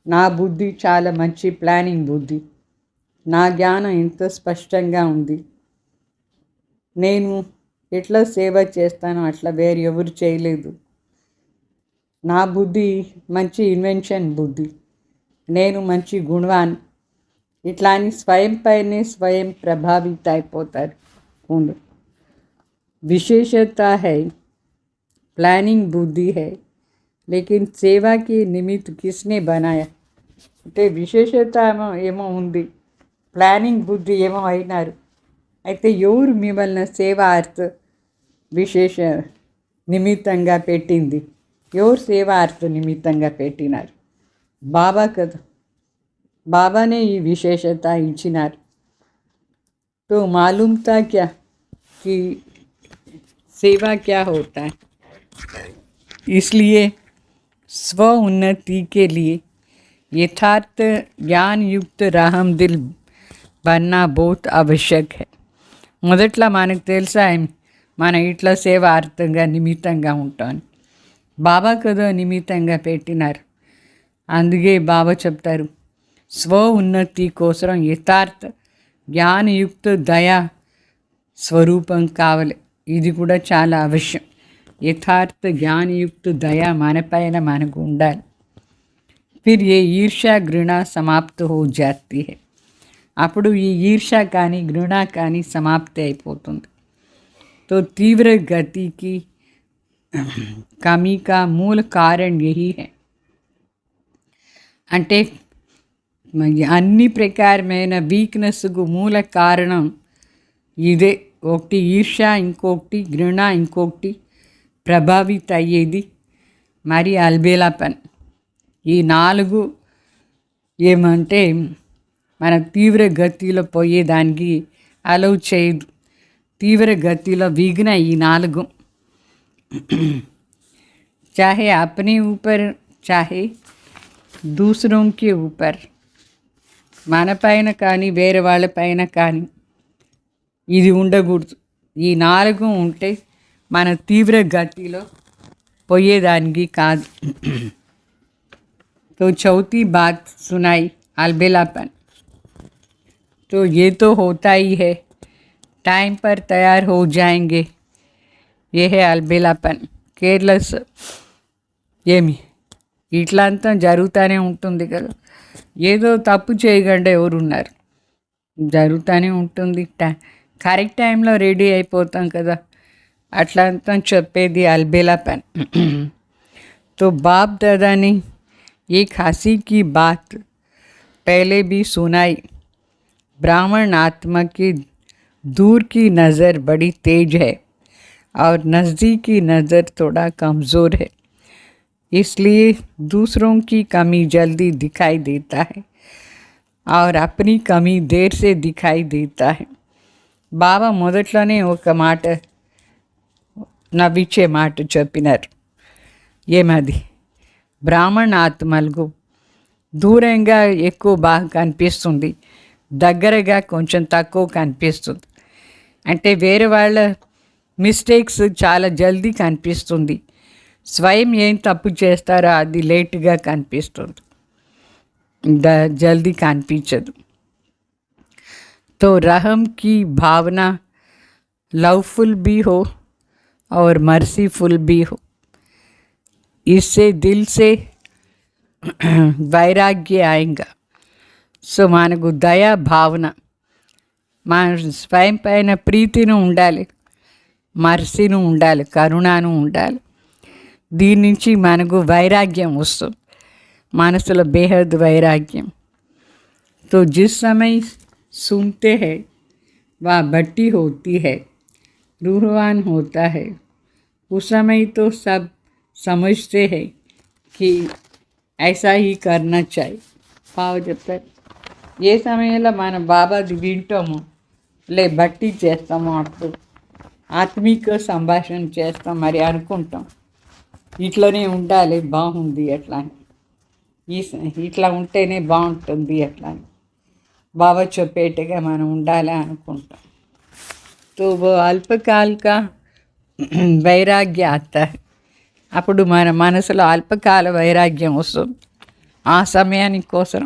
నా బుద్ధి చాలా మంచి ప్లానింగ్ బుద్ధి, నా జ్ఞానం ఎంత స్పష్టంగా ఉంది, నేను ఎట్లా సేవ చేస్తానో అట్లా వేరు ఎవరు చేయలేదు, నా బుద్ధి మంచి ఇన్వెన్షన్ బుద్ధి, నేను మంచి గుణవాన్. ఇట్లా అని స్వయం పైనే స్వయం ప్రభావిత అయిపోతారు. విశేషత है, प्लानिंग बुद्धि है, लेकिन सेवा के निमित्त किसने बनाया. అంటే విశేషత ఏమో ఉంది, ప్లానింగ్ బుద్ధి ఏమో అయినారు. అయితే ఎవరు మిమ్మల్ని సేవార్థ విశేష నిమిత్తంగా పెట్టింది? ఎవరు సేవార్థ నిమిత్తంగా పెట్టినారు? బాబా కదా. బాబానే ఈ విశేషత ఇచ్చినారు. तो मालूम था क्या कि सेवा क्या होता है. इसलिए स्व उन्नति के लिए यथार्थ ज्ञान युक्त राहम दिल बनना बहुत आवश्यक है. మొదట్లో మనకు తెలుసా మనం ఇట్లా సేవార్థంగా నిమిత్తంగా ఉంటాం. బాబా కదా నిమిత్తంగా పెట్టినారు. అందుకే బాబా చెప్తారు, స్వ ఉన్నతి కోసం యథార్థ జ్ఞానయుక్త దయా స్వరూపం కావాలి. ఇది కూడా చాలా అవశ్యం. యథార్థ జ్ఞానయుక్త దయా మనపైన మనకు ఉండాలి. फिर ये ईर्ष्या घृणा समाप्त हो जाती है. అప్పుడు ఈ ఈర్ష కానీ घृణ కానీ సమాప్తి అయిపోతుంది. तो तीव्र गति की कमी का मूल कारण यही है. అంటే అన్ని ప్రకారమైన వీక్నెస్కు మూల కారణం ఇదే. ఒకటి ఈర్ష, ఇంకొకటి घृణ, ఇంకొకటి ప్రభావిత అయ్యేది, మరి అల్బేలా పని. ఈ 4 ఏమంటే మన తీవ్ర గతిలో పోయేదానికి అలౌ చేయదు. తీవ్ర గతిలో విఘ్న ఈ 4. चाहे अपने ऊपर चाहे दूसरों के ऊपर, మన పైన కానీ వేరే వాళ్ళ పైన కానీ ఇది ఉండకూడదు. ఈ 4 ఉంటే మన తీవ్ర గతిలో పోయేదానికి కాదు. तो चौथी बात सुनाई अलबेलापन. तो ये तो होता ही है, टाइम पर तैयार हो जाएंगे. ये है అల్బేలాపన్, కేర్లెస్. ఏమి ఇట్లా అంతా జరుగుతూనే ఉంటుంది కదా, ఏదో తప్పు చేయకుండా ఎవరున్నారు, జరుగుతూనే ఉంటుంది. కరెక్ట్ టైంలో రెడీ అయిపోతాం కదా, అట్లా అంతా చెప్పేది అల్బేలాపన్. तो बाप दादा ने एक हंसी की बात पहले भी सुनाई. ब्राह्मण आत्मा की दूर की नज़र बड़ी तेज है और नज़दीक की नज़र थोड़ा कमज़ोर है, इसलिए दूसरों की कमी जल्दी दिखाई देता है और अपनी कमी देर से दिखाई देता है. బాబా మొదట్లోనే ఒక మాట, నవ్వించే మాట చెప్పినారు. ఏమది? బ్రాహ్మణ ఆత్మలకు దూరంగా ఎక్కువ బాగా కనిపిస్తుంది, దగ్గరగా కొంచెం తక్కువ కనిపిస్తుంది. అంటే వేరే వాళ్ళ మిస్టేక్స్ చాలా జల్దీ కనిపిస్తుంది, స్వయం ఏం తప్పు చేస్తారో అది లేట్గా కనిపిస్తుంది, జల్దీ కనిపించదు. तो रहम की भावना लवफुल भी हो और मर्सीफुल भी हो, इससे दिल से వైరాగ్య ఆయంగా. సో మనకు దయా భావన, మన స్వయం పైన ప్రీతిని ఉండాలి, మర్సీను ఉండాలి, కరుణను ఉండాలి. దీని నుంచి మనకు వైరాగ్యం వస్తుంది, మనసులో బేహద్ వైరాగ్యం. तो जिस समय सुनते हैं वह भट्टी होती है, रूहवान होता है. उस समय तो सब समझते हैं कि ऐसा ही करना चाहिए. పావ చెప్తారు, ఏ సమయంలో మన బాబాది వింటాము లే భట్టి చేస్తాము, అప్పుడు ఆత్మిక సంభాషణ చేస్తాం, మరి అనుకుంటాం ఇట్లనే ఉండాలి, బాగుంది అట్లా అని, ఇట్లా ఉంటేనే బాగుంటుంది అట్లా అని బాబా చెప్పేట్టుగా మనం ఉండాలి అనుకుంటాం. तो वो అల్పకాల का వైరాగ్య आता है, అప్పుడు మన మనసులో అల్పకాల వైరాగ్యం వస్తుంది. ఆ సమయానికి కోసం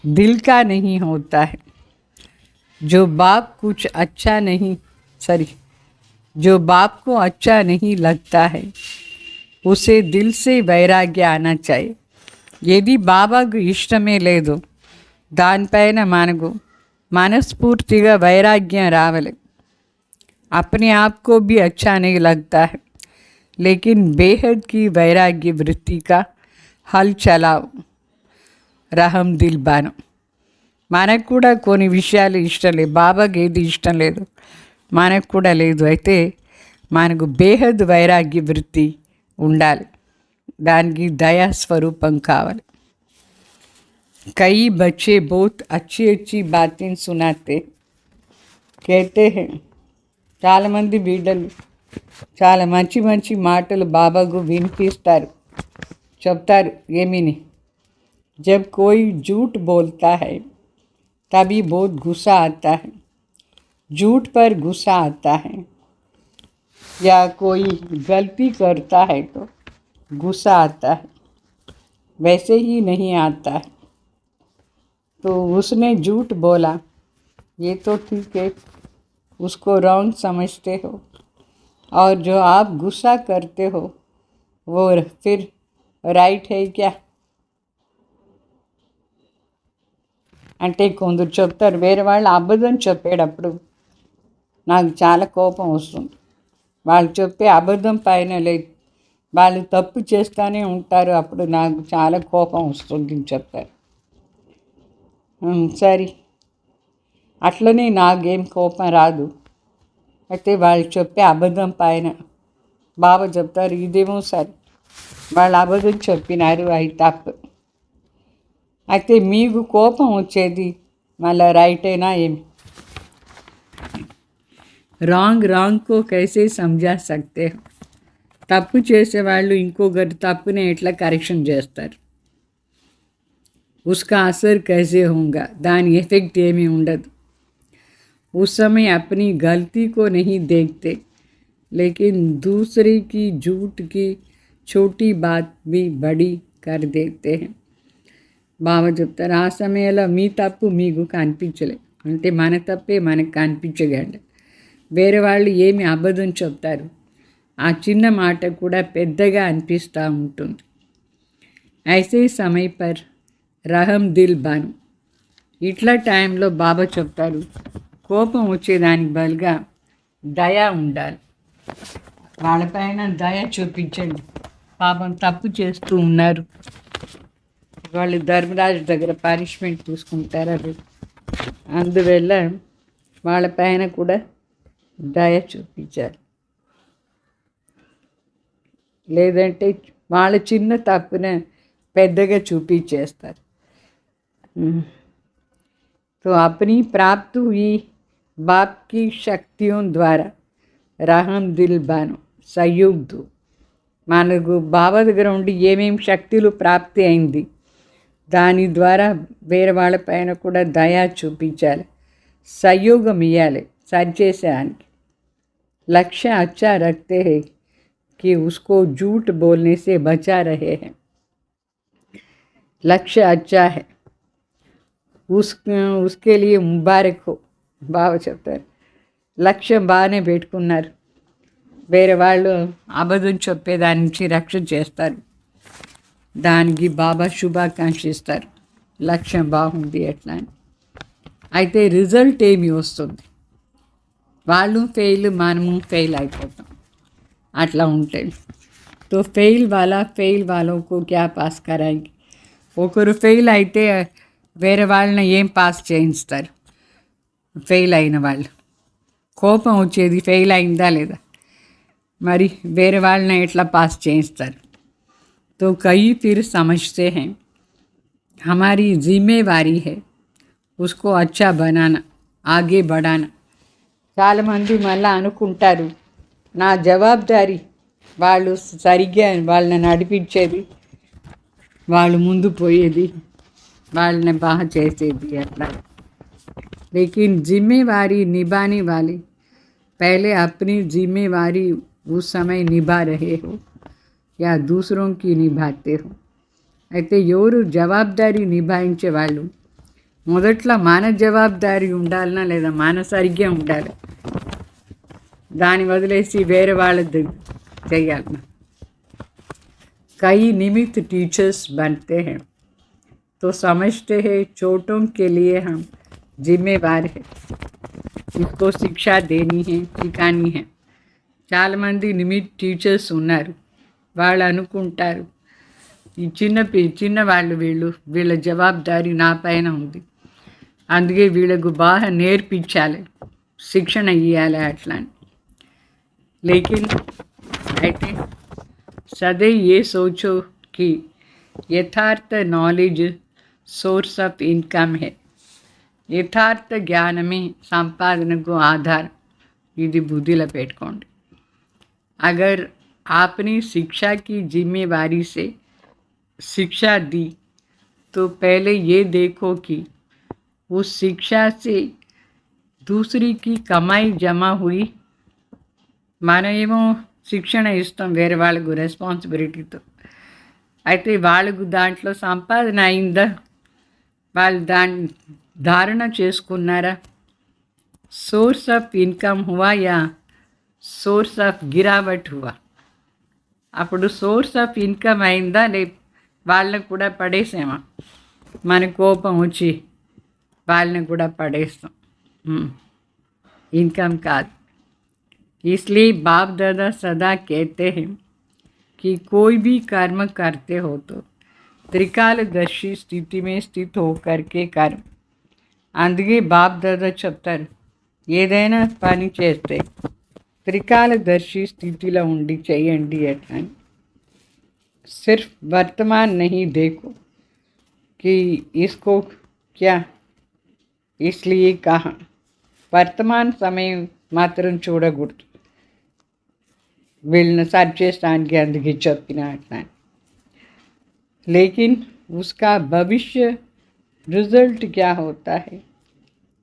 దిల్ కా नहीं होता है. जो बाप कुछ अच्छा नहीं जो बाप को अच्छा नहीं लगता है उसे दिल से वैराग्य आना चाहिए. यदि బాబాకు ఇష్టమే లేదు, దానిపైన మనకు మనస్ఫూర్తిగా వైరాగ్యం రావాలి. अपने आप को भी अच्छा नहीं लगता है, लेकिन बेहद की वैराग्य वृत्ति का हल चलाओ, रहम दिल बानो. మనకు కూడా కొన్ని విషయాలు ఇష్టం లేదు, బాబాకి ఏది ఇష్టం లేదు, మనకు కూడా లేదు. అయితే మనకు బేహద్ వైరాగ్య వృత్తి ఉండాలి, దానికి దయా స్వరూపం కావాలి. कई बच्चे बहुत अच्छी अच्छी बातें सुनाते कहते हैं. చాలామంది బిడ్డలు చాలా మంచి మంచి మాటలు బాబాకు వినిపిస్తారు, చెప్తారు. ఏమిని? जब कोई झूठ बोलता है तभी बहुत गुस्सा आता है, झूठ पर गुस्सा आता है, या कोई गलती करता है तो गुस्सा आता है, वैसे ही नहीं आता है. तो उसने झूठ बोला, ये तो ठीक है, उसको रॉन्ग समझते हो, और जो आप गुस्सा करते हो वो फिर राइट है क्या? అంటే కొందరు చెప్తారు, వేరే వాళ్ళు అబద్ధం చెప్పేటప్పుడు నాకు చాలా కోపం వస్తుంది. వాళ్ళు చెప్పే అబద్ధం పైన లేదు, వాళ్ళు తప్పు చేస్తూనే ఉంటారు, అప్పుడు నాకు చాలా కోపం వస్తుంది అని చెప్తారు. సరే, అట్లనే నాకేం కోపం రాదు. అయితే వాళ్ళు చెప్పే అబద్ధం పైన బాబా చెప్తారు, ఇదేమో సరే, వాళ్ళు అబద్ధం చెప్పినారు, అవి తప్పు. అయితే మీకు కోపం వచ్చేది మళ్ళీ రైటేనా ఏమి? రాంగ్ కో కైసే సమझा सकते हो? తప్పు చేసేవాళ్ళు ఇంకొకరి తప్పుని ఎట్లా కరెక్షన్ చేస్తారు? उसका असर कैसे होगा? దాని ఎఫెక్ట్ ఏమీ ఉండదు. उस समय अपनी गलती को नहीं देखते, लेकिन दूसरे की झूठ की छोटी बात भी बड़ी कर देते हैं. బాబా చెప్తారు, ఆ సమయంలో మీ తప్పు మీకు కనిపించలే, అంటే మన తప్పే మనకు కనిపించగండి. వేరే వాళ్ళు ఏమి అబద్ధం చెప్తారు, ఆ చిన్న మాట కూడా పెద్దగా అనిపిస్తూ ఉంటుంది. ఐసే సమయ పర్ రహం దిల్ బాను. ఇట్లా టైంలో బాబా చెప్తారు, కోపం వచ్చేదానికి బదులుగా దయ ఉండాలి. వాళ్ళపైన దయ చూపించండి. పాపం తప్పు చేస్తూ ఉన్నారు, వాళ్ళు ధర్మరాజు దగ్గర పనిష్మెంట్ తీసుకుంటారు. అది అందువల్ల వాళ్ళపైన కూడా దయ చూపించాలి. లేదంటే వాళ్ళ చిన్న తప్పున పెద్దగా చూపించేస్తారు. तो अपनी प्राप्त हुई बाप की शक्तियों द्वारा रहम दिल बनो सहयोग दो. మనకు బాబా దగ్గర ఉండి ఏమేమి శక్తులు ప్రాప్తి అయింది, దాని ద్వారా వేరే వాళ్ళపైన కూడా దయా చూపించాలి, సహయోగం ఇవ్వాలి సరిచేసేదానికి. लक्ष्य अच्छा रखते हैं कि उसको झूठ बोलने से बचा रहे हैं. लक्ष्य अच्छा है, उसके लिए मुबारक हो. బాగా చెప్తారు, లక్ష్యం బాగానే పెట్టుకున్నారు, వేరే వాళ్ళు అబద్ధం చెప్పేదాని నుంచి రక్షణ చేస్తారు, దానికి బాబా శుభాకాంక్షిస్తారు. లక్ష్యం బాగుంది ఎట్లా అని. అయితే రిజల్ట్ ఏమి వస్తుంది, వాళ్ళు ఫెయిల్ మనము ఫెయిల్ అయిపోతాం, అట్లా ఉంటాయి. తో ఫెయిల్ వాళ్ళకు క్యా పాస్ కరాయి. ఒకరు ఫెయిల్ అయితే వేరే వాళ్ళని ఏం పాస్ చేయిస్తారు? ఫెయిల్ అయిన వాళ్ళు కోపం వచ్చేది ఫెయిల్ అయిందా లేదా, మరి వేరే వాళ్ళని ఎట్లా పాస్ చేయిస్తారు? तो कई फिर समझते हैं हमारी जिम्मेवारी है उसको अच्छा बनाना आगे बढ़ाना. చాలామంది మళ్ళీ అనుకుంటారు, నా జవాబుదారీ వాళ్ళు సరిగ్గా వాళ్ళని నడిపించేది, వాళ్ళు ముందు పోయేది, వాళ్ళని బాగా చేసేది అట్లా. लेकिन जिम्मेवारी निभाने वाले पहले अपनी जिम्मेवारी उस समय निभा रहे हो या दूसरों की निभाते हो. అయితే ఎవరు జవాబుదారీ నిభాయించే వాళ్ళు మొదట్లో మన జవాబుదారీ ఉండాలన్నా లేదా మన సరిగ్గా ఉండాలి, దాన్ని వదిలేసి వేరే వాళ్ళది చేయాలన్నా. कई निमित्त टीचर्स बनते हैं तो समझते हैं छोटों के लिए हम जिम्मेवार है, इसको शिक्षा देनी है सिखानी है. చాలామంది నిమిత్ టీచర్స్ ఉన్నారు, వాళ్ళు అనుకుంటారు ఈ చిన్న వాళ్ళు వీళ్ళ జవాబుదారీ నా పైన ఉంది, అందుకే వీళ్ళకు బాగా నేర్పించాలి, శిక్షణ ఇవ్వాలి అట్లా. లేకిన్ అయితే सदैव ये सोचो कि यथार्थ नॉलेज सोर्स ऑफ इनकम है. यथार्थ ज्ञान में संपादन को आधार ఇది బుద్ధిలో పెట్టుకోండి. अगर आपने शिक्षा की जिम्मेवारी से शिक्षा दी तो पहले ये देखो कि उस शिक्षा से दूसरी की कमाई जमा हुई. మనమేమో శిక్షణ ఇస్తాం వేరే వాళ్ళకు రెస్పాన్సిబిలిటీతో, అయితే వాళ్ళకు దాంట్లో సంపాదన అయిందా, వాళ్ళు దాన్ని ధారణ చేసుకున్నారా? సోర్స్ ఆఫ్ ఇన్కమ్ హువా యా సోర్స్ ఆఫ్ గిరావట్ హువా. అప్పుడు సోర్స్ ఆఫ్ ఇన్కమ్ అయిందా, లే వాళ్ళని కూడా పడేసామా? మన కోపం వచ్చి వాళ్ళని కూడా పడేస్తాం, ఇన్కమ్ కాదు. इसलिए बाप दादा सदा कहते हैं कि कोई भी कर्म करते हो तो त्रिकालदर्शी स्थिति में स्थित होकर के कर्म. అందుకే బాప్ దాదా చెప్తారు, ఏదైనా పని చేస్తే త్రికాలదర్శి స్థితిలో ఉండి చేయండి అట్లా. सिर्फ वर्तमान नहीं देखो कि इसको क्या इसलिए कहा, వర్తమాన సమయం మాత్రం చూడకూడదు, వీళ్ళని సర్చ్ చేస్తానికి అందుకే చెప్పిన అట్లా. लेकिन उसका भविष्य रिजल्ट क्या होता है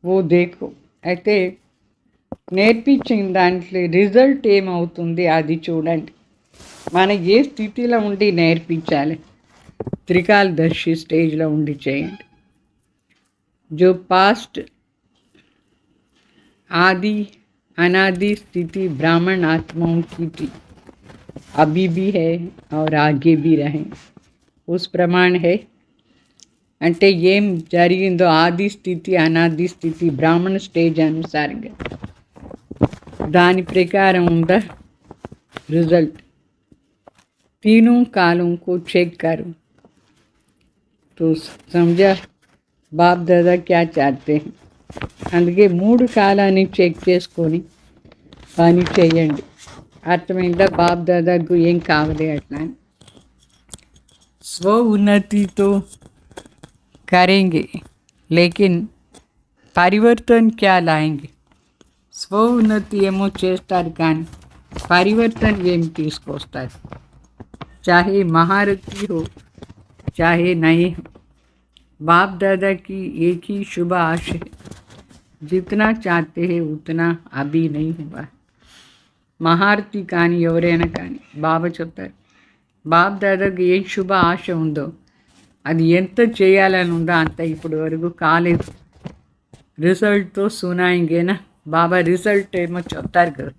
वो देखो. అయితే నేర్పించిన దాంట్లో రిజల్ట్ ఏమవుతుంది అది చూడండి. మన ఏ స్థితిలో ఉండి నేర్పించాలి, త్రికాలదర్శి స్టేజ్లో ఉండి చేయండి. जो पास्ट आदि अनादि स्थिति ब्राह्मण आत्माओं की थी, अभी भी है और आगे भी रहें. उस प्रमाण है. అంటే ఏం జరిగిందో ఆది స్థితి అనాది స్థితి బ్రాహ్మణ స్టేజ్ అనుసారంగా దాని ప్రకారం ఉందా रिजल्ट. तीनों कालों को चेक करो. तो समझा बाप दादा क्या चाहते हैं. అందుకే 3 కాలాన్ని చెక్ చేసుకొని పని చేయండి. అర్థమైందా బాప్ దాదాకు ఏం కావాలి అట్లా. स्व उन्नति तो करेंगे लेकिन परिवर्तन क्या लाएंगे. స్వ ఉన్నతి ఏమో చేస్తారు కానీ परिवर्तन ఏం తీసుకొస్తారు. चाहे महारथी हो चाहे नहीं हो, बाप दादा की एक ही शुभ आशय है. जितना चाहते हैं उतना अभी नहीं हुआ. మహారథి కానీ ఎవరైనా కానీ బాబా చెప్తారు బాప్ దాదాకి ఏ శుభ ఆశ ఉందో అది ఎంత చేయాలని ఉందో అంత ఇప్పుడు వరకు కాలేదు. రిజల్ట్తో సునాయింగేనా బాబా రిజల్ట్ ఏమో చెప్తారు కదా.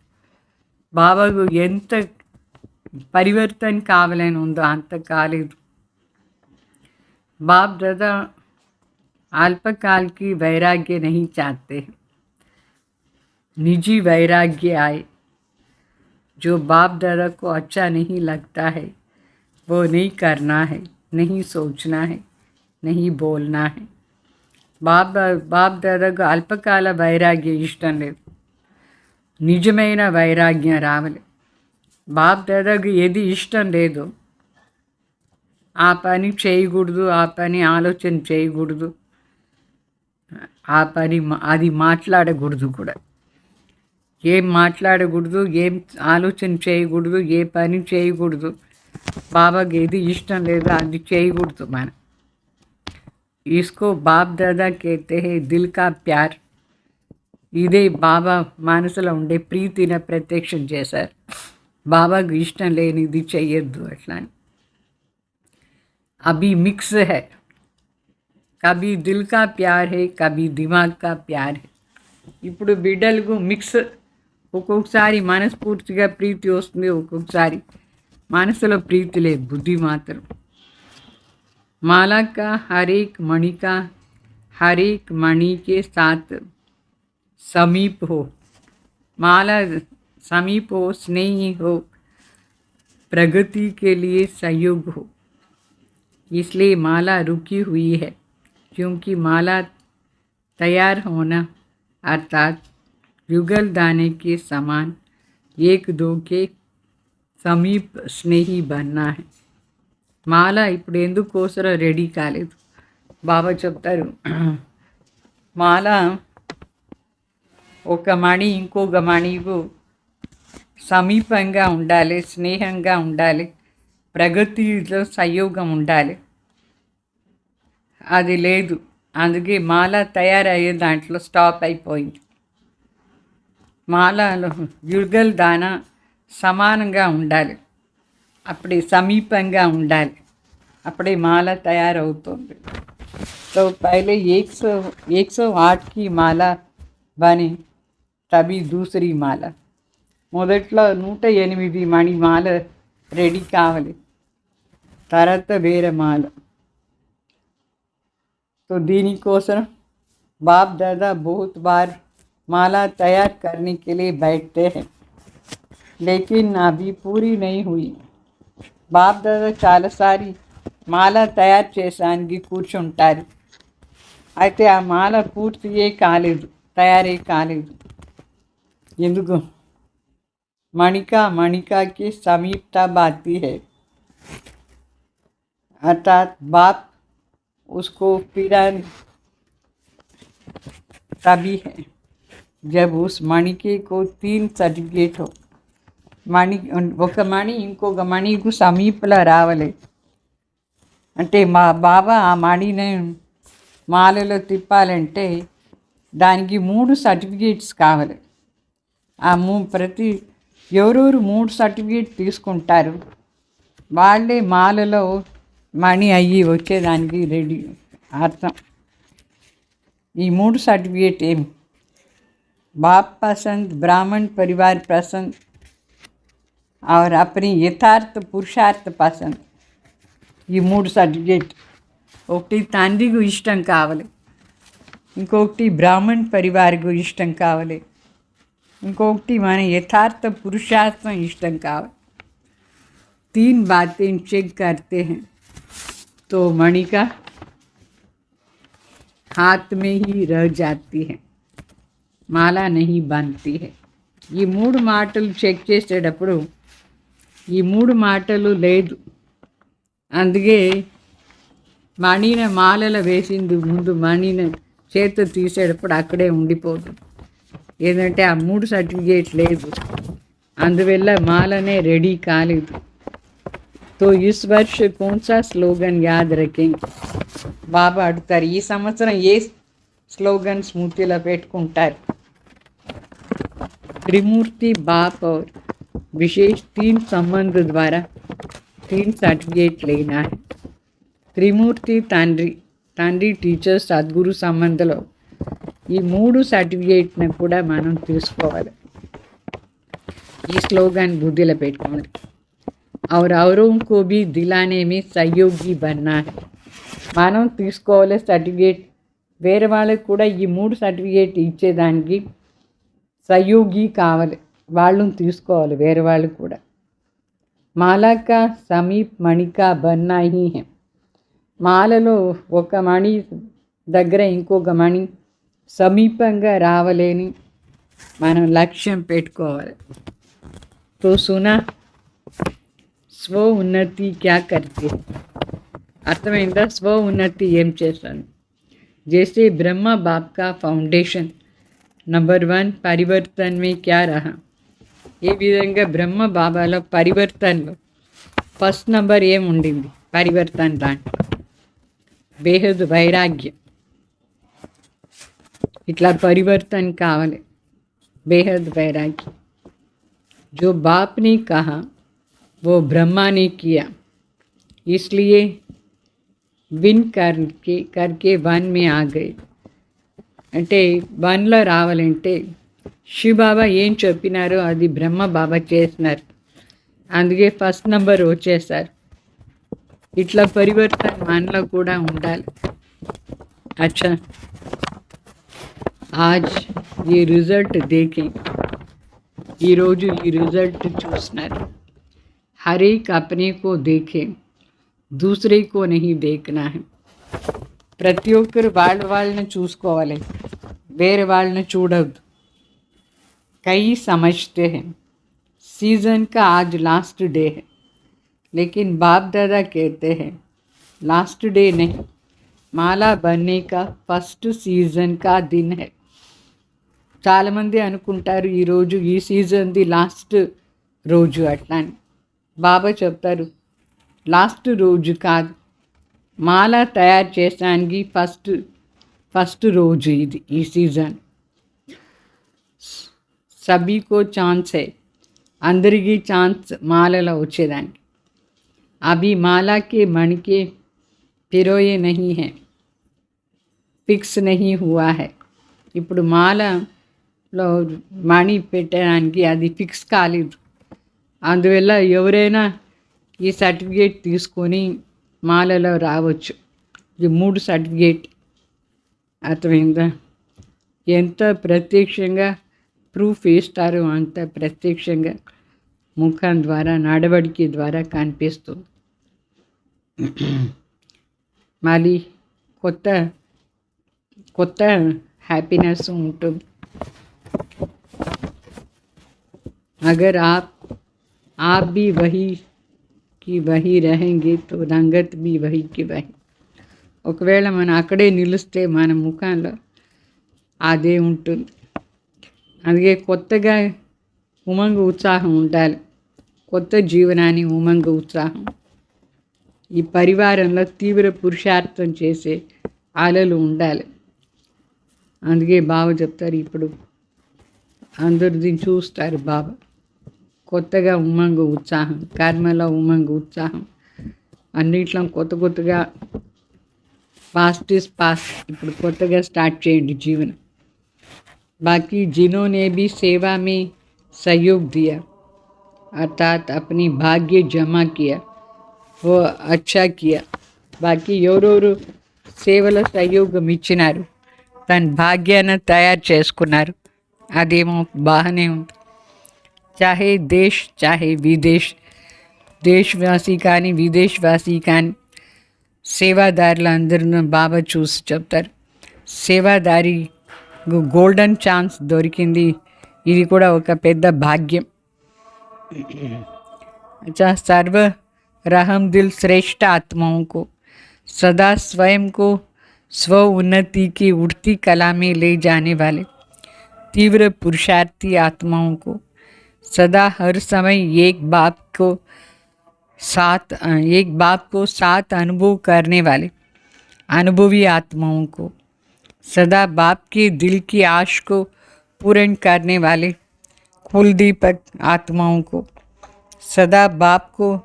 బాబాకు ఎంత పరివర్తన కావాలని ఉందో అంత కాలేదు. बाप दादा अल्पकाल की वैराग्य नहीं चाहते. निजी वैराग्य आए. जो बाप दादा को अच्छा नहीं लगता है वो नहीं करना है, नहीं सोचना है, नहीं बोलना है. బాప్ దాదాకు అల్పకాల వైరాగ్య ఇష్టం లేదు. నిజమైన వైరాగ్యం రావాలి. బాప్ దాదాకు ఏది ఇష్టం లేదో ఆ పని చేయకూడదు, ఆ పని ఆలోచన చేయకూడదు, ఆ పని అది మాట్లాడకూడదు కూడా. ఏం మాట్లాడకూడదు, ఏం ఆలోచన చేయకూడదు, ఏ పని చేయకూడదు. బాబాకి ఏది ఇష్టం లేదో అది చేయకూడదు మనం. इसको बाप दादा कहते हैं दिल का प्यार. ఇదే బాబా మనసులో ఉండే ప్రీతిని ప్రత్యక్షం చేశారు. బాబాకు ఇష్టం లేనిది చెయ్యొద్దు అట్లా. अभी मिक्स है, कभी दिल का प्यार है, कभी दिमाग का प्यार है. ఇప్పుడు బిడ్డలకు మిక్స్. ఒక్కొక్కసారి మనస్ఫూర్తిగా ప్రీతి వస్తుంది, ఒక్కొక్కసారి మనసులో ప్రీతి లేదు, బుద్ధి మాత్రం. माला का हर एक मणि के साथ समीप हो. माला समीप हो, स्नेही हो, प्रगति के लिए सहयोग हो. इसलिए माला रुकी हुई है क्योंकि माला तैयार होना अर्थात युगल दाने के समान एक दो के समीप स्नेही बनना है. మాల ఇప్పుడు ఎందుకోసరం రెడీ కాలేదు. బాబా చెప్తారు మాల ఒక మణి ఇంకొక మణికు సమీపంగా ఉండాలి, స్నేహంగా ఉండాలి, ప్రగతిలో సంయోగం ఉండాలి. అది లేదు. అందుకే మాల తయారయ్యే దాంట్లో స్టాప్ అయిపోయింది. మాలలో యుగల్ దాన సమానంగా ఉండాలి, అప్పుడే సమీపంగా ఉండాలి, అప్పుడే మాల తయారవుతుంది. तो पहले 108 की माला बनी, तभी दूसरी माला. మొదట్లో 108 మణి మాల రెడీ కావాలి, తర్వాత వేరే మాల. तो దీనికోసం बाप दादा बहुत बार माला तैयार करने के लिए बैठते हैं लेकिन अभी पूरी नहीं हुई. బాప్ దాదా చాలాసారి మాల తయారు చేసానికి కూర్చుంటారు. అయితే ఆ మాల పూర్తియే కాలేదు, తయారే కాలేదు. ఎందుకు? మణికాకి समीपता बाती है अर्थात बाप उसको पीड़ा तभी है जब उस मणिके को 3 सर्टिफिकेट हो. మణి ఒక మణి ఇంకొక మణికు సమీపంలో రావాలి అంటే మా బాబా ఆ మణిని మాలలో తిప్పాలంటే దానికి 3 సర్టిఫికేట్స్ కావాలి. ఆ ప్రతి ఎవరెవరు 3 సర్టిఫికేట్ తీసుకుంటారు వాళ్ళే మాలలో మణి అయ్యి వచ్చేదానికి రెడీ. అర్థం ఈ 3 సర్టిఫికేట్ ఏమి? बाप पसंद, ब्राह्मण परिवार पसंद और अपनी यथार्थ पुरुषार्थ पसंद. ఈ 3 సర్టిఫికేట్. ఒకటి తండ్రికి ఇష్టం కావాలి, ఇంకొకటి బ్రాహ్మణ్ పరివార్కు ఇష్టం కావాలి, ఇంకొకటి మన యథార్థ పురుషార్థం ఇష్టం కావాలి. 3 बातें चेक करते हैं तो मणि का हाथ में ही रह जाती है, మాలా नहीं बनती है. ఈ 3 మాటలు చెక్ చేసేటప్పుడు ఈ 3 మాటలు లేదు, అందుకే మణిని మాలలో వేసింది ముందు మణిని చేత తీసేటప్పుడు అక్కడే ఉండిపోతుంది. ఏంటంటే ఆ 3 సర్టిఫికేట్ లేదు, అందువల్ల మాలనే రెడీ కాలేదు. तो इस वर्ष कौन सा स्लोगन याद रखेंगे? బాబా అడుగుతారు, ఈ సంవత్సరం ఏ స్లోగన్ స్మృతిలో పెట్టుకుంటారు? त्रिमूर्ति बाप और विशेष 3 संबंध द्वारा 3 सर्टिफिकेट लेना है. త్రిమూర్తి తండ్రి టీచర్ సద్గురు సంబంధంలో ఈ 3 సర్టిఫికేట్ని కూడా మనం తీసుకోవాలి. ఈ స్లోగన్ బుద్ధిలో పెట్టుకోండి. और औरों को भी दिलाने में सहयोगी बनना है. మనం తీసుకోవాలి సర్టిఫికేట్, వేరే వాళ్ళకి కూడా ఈ 3 సర్టిఫికేట్ ఇచ్చేదానికి సహయోగి కావాలి, వాళ్ళని తీసుకోవాలి వేరే వాళ్ళు కూడా. మాలకా సమీప్ మణికా బన్నా హీ హై. మాలలో ఒక మణి దగ్గర ఇంకొక మణి సమీపంగా రావాలని మనం లక్ష్యం పెట్టుకోవాలి. తో సునా స్వ ఉన్నతి క్యా కర్తే, అర్థమైందా? స్వ ఉన్నతి ఏం చేస్తాను? జైసే బ్రహ్మ బాప్ కా ఫౌండేషన్ నంబర్ 1 పరివర్తన్ మే క్యా రహా. ఏ విధంగా బ్రహ్మ బాబాలో పరివర్తనలో ఫస్ట్ నంబర్ ఏం ఉండింది? పరివర్తన్ దాంట్లో బేహద్ వైరాగ్యం. ఇట్లా పరివర్తన్ కావాలి, బేహద్ వైరాగ్యం. जो बाप ने कहा वो ब्रह्मा ने किया, इसलिए विन करके वन में आ गए. అంటే వన్లో రావాలంటే శివబాబా ఏం చెప్పినారో అది బ్రహ్మ బాబా చేసినారు, అందుకే ఫస్ట్ నంబర్ వచ్చేసారు. ఇట్లా పరివర్తన మనలో కూడా ఉండాలి. అచ్చా, आज ये रिजल्ट देखें. ఈరోజు ఈ రిజల్ట్ చూస్తున్నారు. हर एक अपने को देखे, दूसरे को नहीं देखना है. ప్రతి ఒక్కరు వాళ్ళని చూసుకోవాలి, వేరే వాళ్ళని చూడవద్దు. कई समझते हैं सीज़न का आज लास्ट डे है, लेकिन बाप दादा कहते हैं लास्ट डे नहीं, माला बनने का फर्स्ट सीज़न का दिन है. చాలామంది అనుకుంటారు ఈరోజు ఈ సీజన్ది లాస్ట్ రోజు అట్లా అని. బాబా చెప్తారు లాస్ట్ రోజు కాదు, మాల తయారు చేయడానికి ఫస్ట్ రోజు ఇది, ఈ సీజన్. సభీకో ఛాన్స్ హై, అందరికీ ఛాన్స్ మాలలో వచ్చేదానికి. అభి మాలాకే మణికే పిరోయే నహీ హై, ఫిక్స్ నహీ హువా హై. ఇప్పుడు మాలలో మణి పెట్టడానికి అది ఫిక్స్ కాలేదు, అందువల్ల ఎవరైనా ఈ సర్టిఫికేట్ తీసుకొని మాలలో రావచ్చు. ఈ 3 సర్టిఫికేట్ అర్థమైందా? ఎంత ప్రత్యక్షంగా ప్రూఫ్ ఇస్తారో అంత ప్రత్యక్షంగా ముఖం ద్వారా నడవడిక ద్వారా కనిపిస్తుంది. మళ్ళీ కొత్త హ్యాపీనెస్ ఉంటుంది. अगर आप भी वही की वही रहेंगे तो रंगत भी वही की वही. ఒకవేళ మనం అక్కడే నిలిస్తే మన ముఖంలో అదే ఉంటుంది. అందుకే కొత్తగా ఉమంగ ఉత్సాహం ఉండాలి, కొత్త జీవనాన్ని ఉమంగ ఉత్సాహం. ఈ పరివారంలో తీవ్ర పురుషార్థం చేసే అలలు ఉండాలి. అందుకే బాబా చెప్తారు, ఇప్పుడు అందరు దీన్ని చూస్తారు బాబా. కొత్తగా ఉమంగ ఉత్సాహం, కర్మలో ఉమంగ ఉత్సాహం, అన్నిట్లో కొత్తగా పాస్ట్ ఇస్ పాస్ట్. ఇప్పుడు కొత్తగా స్టార్ట్ చేయండి జీవనం. बाकी जिन्होंने भी सेवा में सहयोग दिया अर्थात अपनी भाग्य जमा किया वो अच्छा किया బాకీ ఎవరెవరు సేవల సహయోగం ఇచ్చినారు తన భాగ్యాన్ని తయారు చేసుకున్నారు అదేమో బాగానే ఉంది చాహే దేశ్ చాహే విదేశ్ దేశవాసి కానీ విదేశవాసి కానీ సేవాదారులు అందరూ బాబా చూసి చెప్తారు సేవాదారి గోల్డెన్ ఛాన్స్ దొరికింది ఇది కూడా ఒక పెద్ద భాగ్యం अच्छा सर्व रहम दिल श्रेष्ठ आत्माओं को सदा स्वयं को स्व उन्नति की उड़ती कला में ले जाने वाले तीव्र पुरुषार्थी आत्माओं को सदा हर समय एक बाप को साथ अनुभव करने वाले अनुभवी आत्माओं को सदा बाप के दिल की आश को पूर्ण करने वाले कुलदीपक आत्माओं को सदा बाप को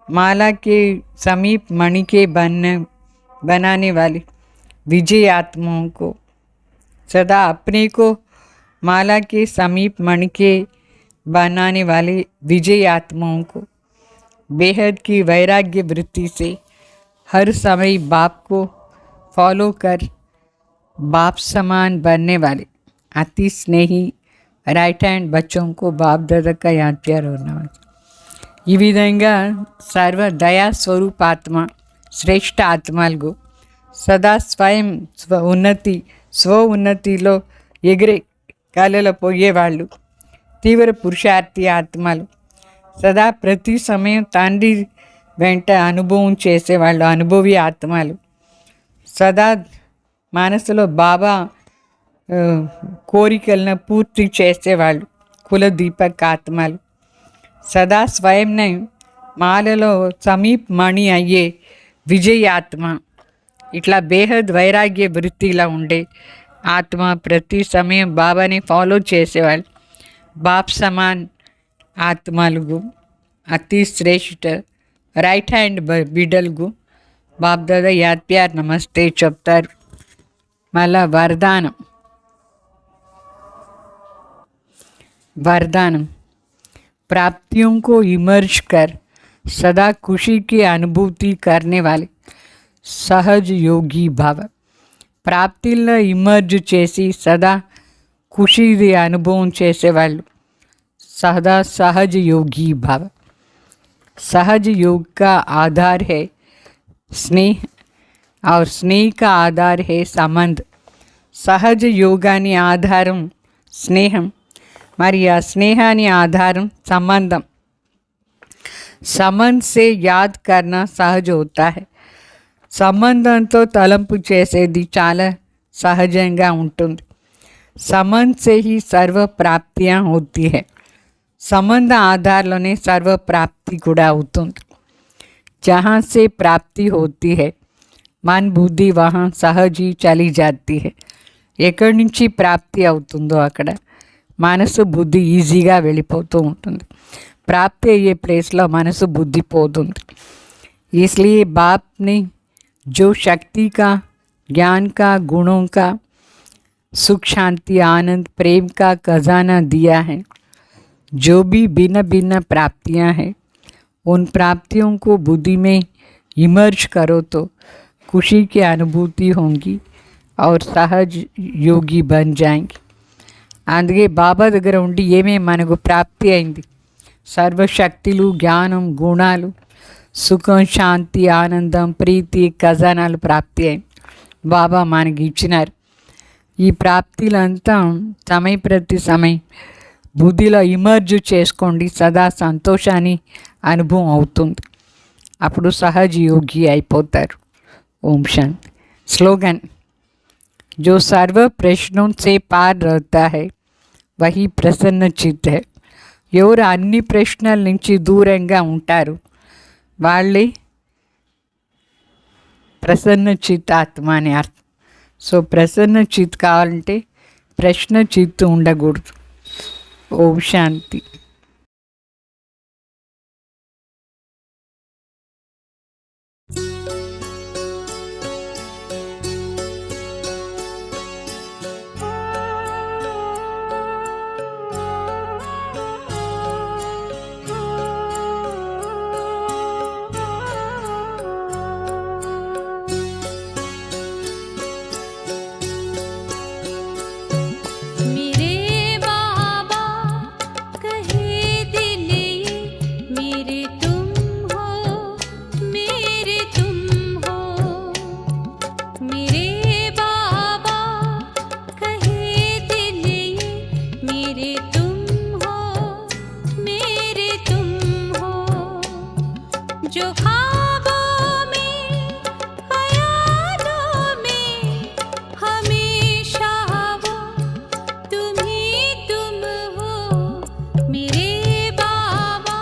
माला के समीप मणि के बनाने वाले विजय आत्माओं को सदा अपने को माला के समीप मणि के बनाने वाले विजय आत्माओं को बेहद की वैराग्य वृत्ति से हर समय बाप को फॉलो कर बाप समान बनने वाले अति स्नेही राइट हैंड बच्चों को बाप दादा का याद प्यार होना ఈ విధంగా సర్వ దయా స్వరూపాత్మ శ్రేష్ఠ ఆత్మలకు సదా స్వ ఉన్నతిలో ఎగిరే కళలో పోయేవాళ్ళు తీవ్ర పురుషార్థి ఆత్మలు సదా ప్రతి సమయం తండ్రి వెంట అనుభవం చేసేవాళ్ళు అనుభవి ఆత్మలు సదా మనసులో బాబా కోరికలను పూర్తి చేసేవాళ్ళు కులదీపక్ ఆత్మలు సదా స్వయంని మాలలో సమీప్ మణి అయ్యే విజయాత్మ ఇట్లా బేహద్ వైరాగ్య వృత్తిలా ఉండే ఆత్మ ప్రతి సమయం బాబాని ఫాలో చేసేవాళ్ళు బాప్ సమాన్ ఆత్మలకు అతి శ్రేష్ఠ రైట్ హ్యాండ్ బిడ్డలకు బాప్ దాదా యాద్ ప్యార్ నమస్తే చెప్తారు మళ్ళా वरदानम प्राप्तियों को इमर्ज कर सदा खुशी की अनुभूति करने वाले सहज योगी भाव ప్రాప్తిలో ఇమర్జ్ చేసి సదా ఖుషి అనుభవం చేసేవాళ్ళు सदा सहज योगी भाव सहज योग का आधार है स्नेह और स्नेह का आधार है संबंध सहज योगानी आधारम स्नेहम మరి ఆ స్నేహాని ఆధారం సంబంధం సంబంధ్ से याद करना सहज होता है సంబంధంతో తలంపు చేసేది చాలా సహజంగా ఉంటుంది సంబంధ్ से ही सर्व प्राप्तियाँ होती है సంబంధ ఆధారంలోనే సర్వ ప్రాప్తి కూడా అవుతుంది जहाँ से प्राप्ति होती है मन बुद्धि वहाँ सहज ही चली जाती है ఎక్కడి నుంచి ప్రాప్తి అవుతుందో అక్కడ మనసు బుద్ధి ఈజీగా వెళ్ళిపోతూ ఉంటుంది ప్రాప్తి అయ్యే ప్లేస్లో మనసు బుద్ధి పోతుంది इसलिए बाप ने जो शक्ति का ज्ञान का गुणों का सुख शांति आनंद प्रेम का खजाना दिया है जो भी भिन्न भिन्न प्राप्तियां हैं उन प्राप्तियों को बुद्धि में इमर्ज करो तो खुशी की अनुभूति होंगी और सहज योगी बन जाएंगे అందుకే బాబా దగ్గర ఉండి ఏమేమి మనకు ప్రాప్తి అయింది సర్వశక్తులు జ్ఞానం గుణాలు సుఖం శాంతి ఆనందం ప్రీతి ఖజానాలు ప్రాప్తి అయింది బాబా మనకి ఇచ్చినారు ఈ ప్రాప్తిలంతా ప్రతి సమయం బుద్ధిలో ఇమర్జ్ చేసుకోండి సదా సంతోషాన్ని అనుభవం అవుతుంది అప్పుడు సహజ యోగి అయిపోతారు ఓం శాంతి స్లోగన్ जो सर्व प्रश्नों से पार रहता है वही प्रसन्न चित्त है ఎవరు అన్ని ప్రశ్నల నుంచి దూరంగా ఉంటారు వాళ్ళే ప్రసన్న చిత్ ఆత్మ అని అర్థం సో ప్రసన్న చిత్ కావాలంటే ప్రశ్న చిత్తు ఉండకూడదు ఓం శాంతి जो ख्वाबों में ख्यालों में हमेशा वो तुम ही तुम हो मेरे बाबा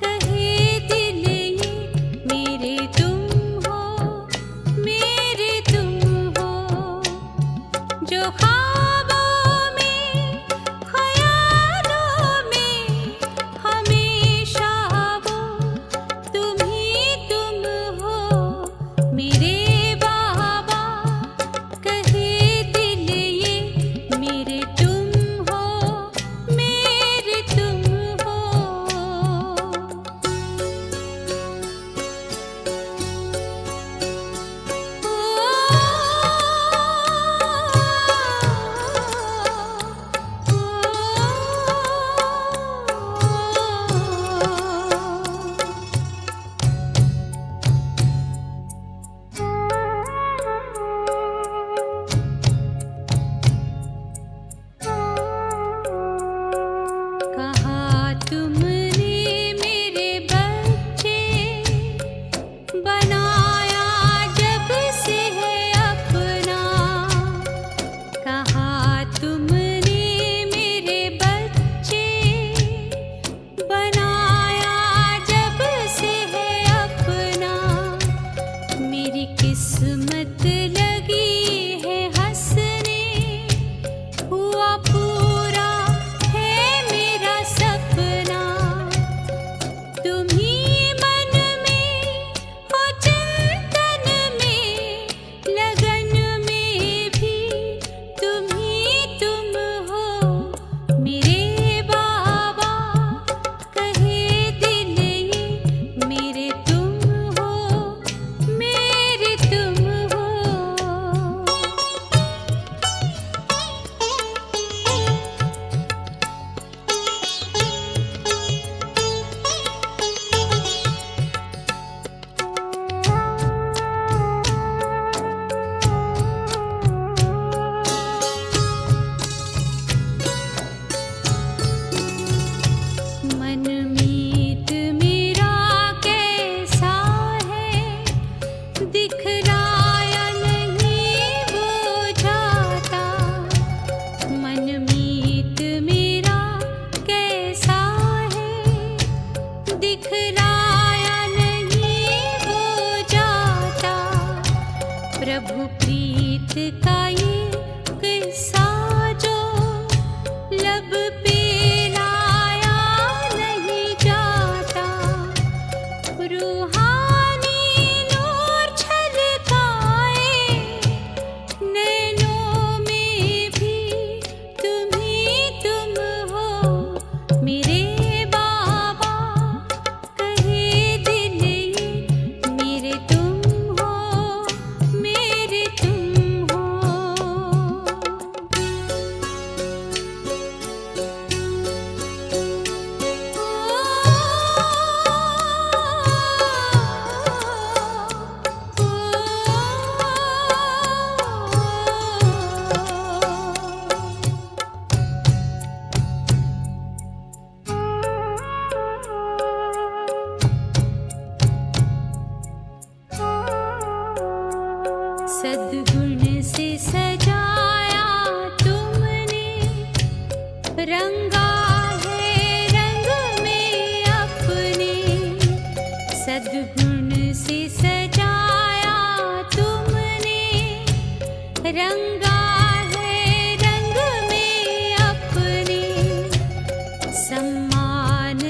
कहे दिल ये मेरे तुम हो जो ख्वाबों में ख्यालों में हमेशा वो तुम ही तुम हो मेरे बाबा कहे दिल ये मेरे तुम हो मेरे तुम हो। कहा तुमने मेरे बच्चे बनाया जब से है अपना। कहा तुमने मेरे बच्चे बनाया जब से है अपना। मेरी किस्मत लगी है हंसने हुआ पूरा है मेरा सपना। तुम ही मन में हो चिंतन में लगन में भी तुम ही तुम हो मेरे बाबा कहे दिल ये मेरे तुम हो मेरे तुम हो। मनमीत मेरा कैसा है दिखलाया नहीं वो जाता। मनमीत मेरा कैसा है दिखलाया नहीं वो जाता। प्रभु प्रीत का ये किस्सा जो लब पे लाया नहीं जाता। रूहानी नूर छलकाए नैनों में भी तुम ही तुम हो मेरे बाबा कहे दिल ये मेरे तुम हो मेरे तुम हो। सद्गुण से सजाया तुमने रंगा है रंग में अपने। सद्गुण से सजाया तुमने रंगा है रंग में अपने। सम्मान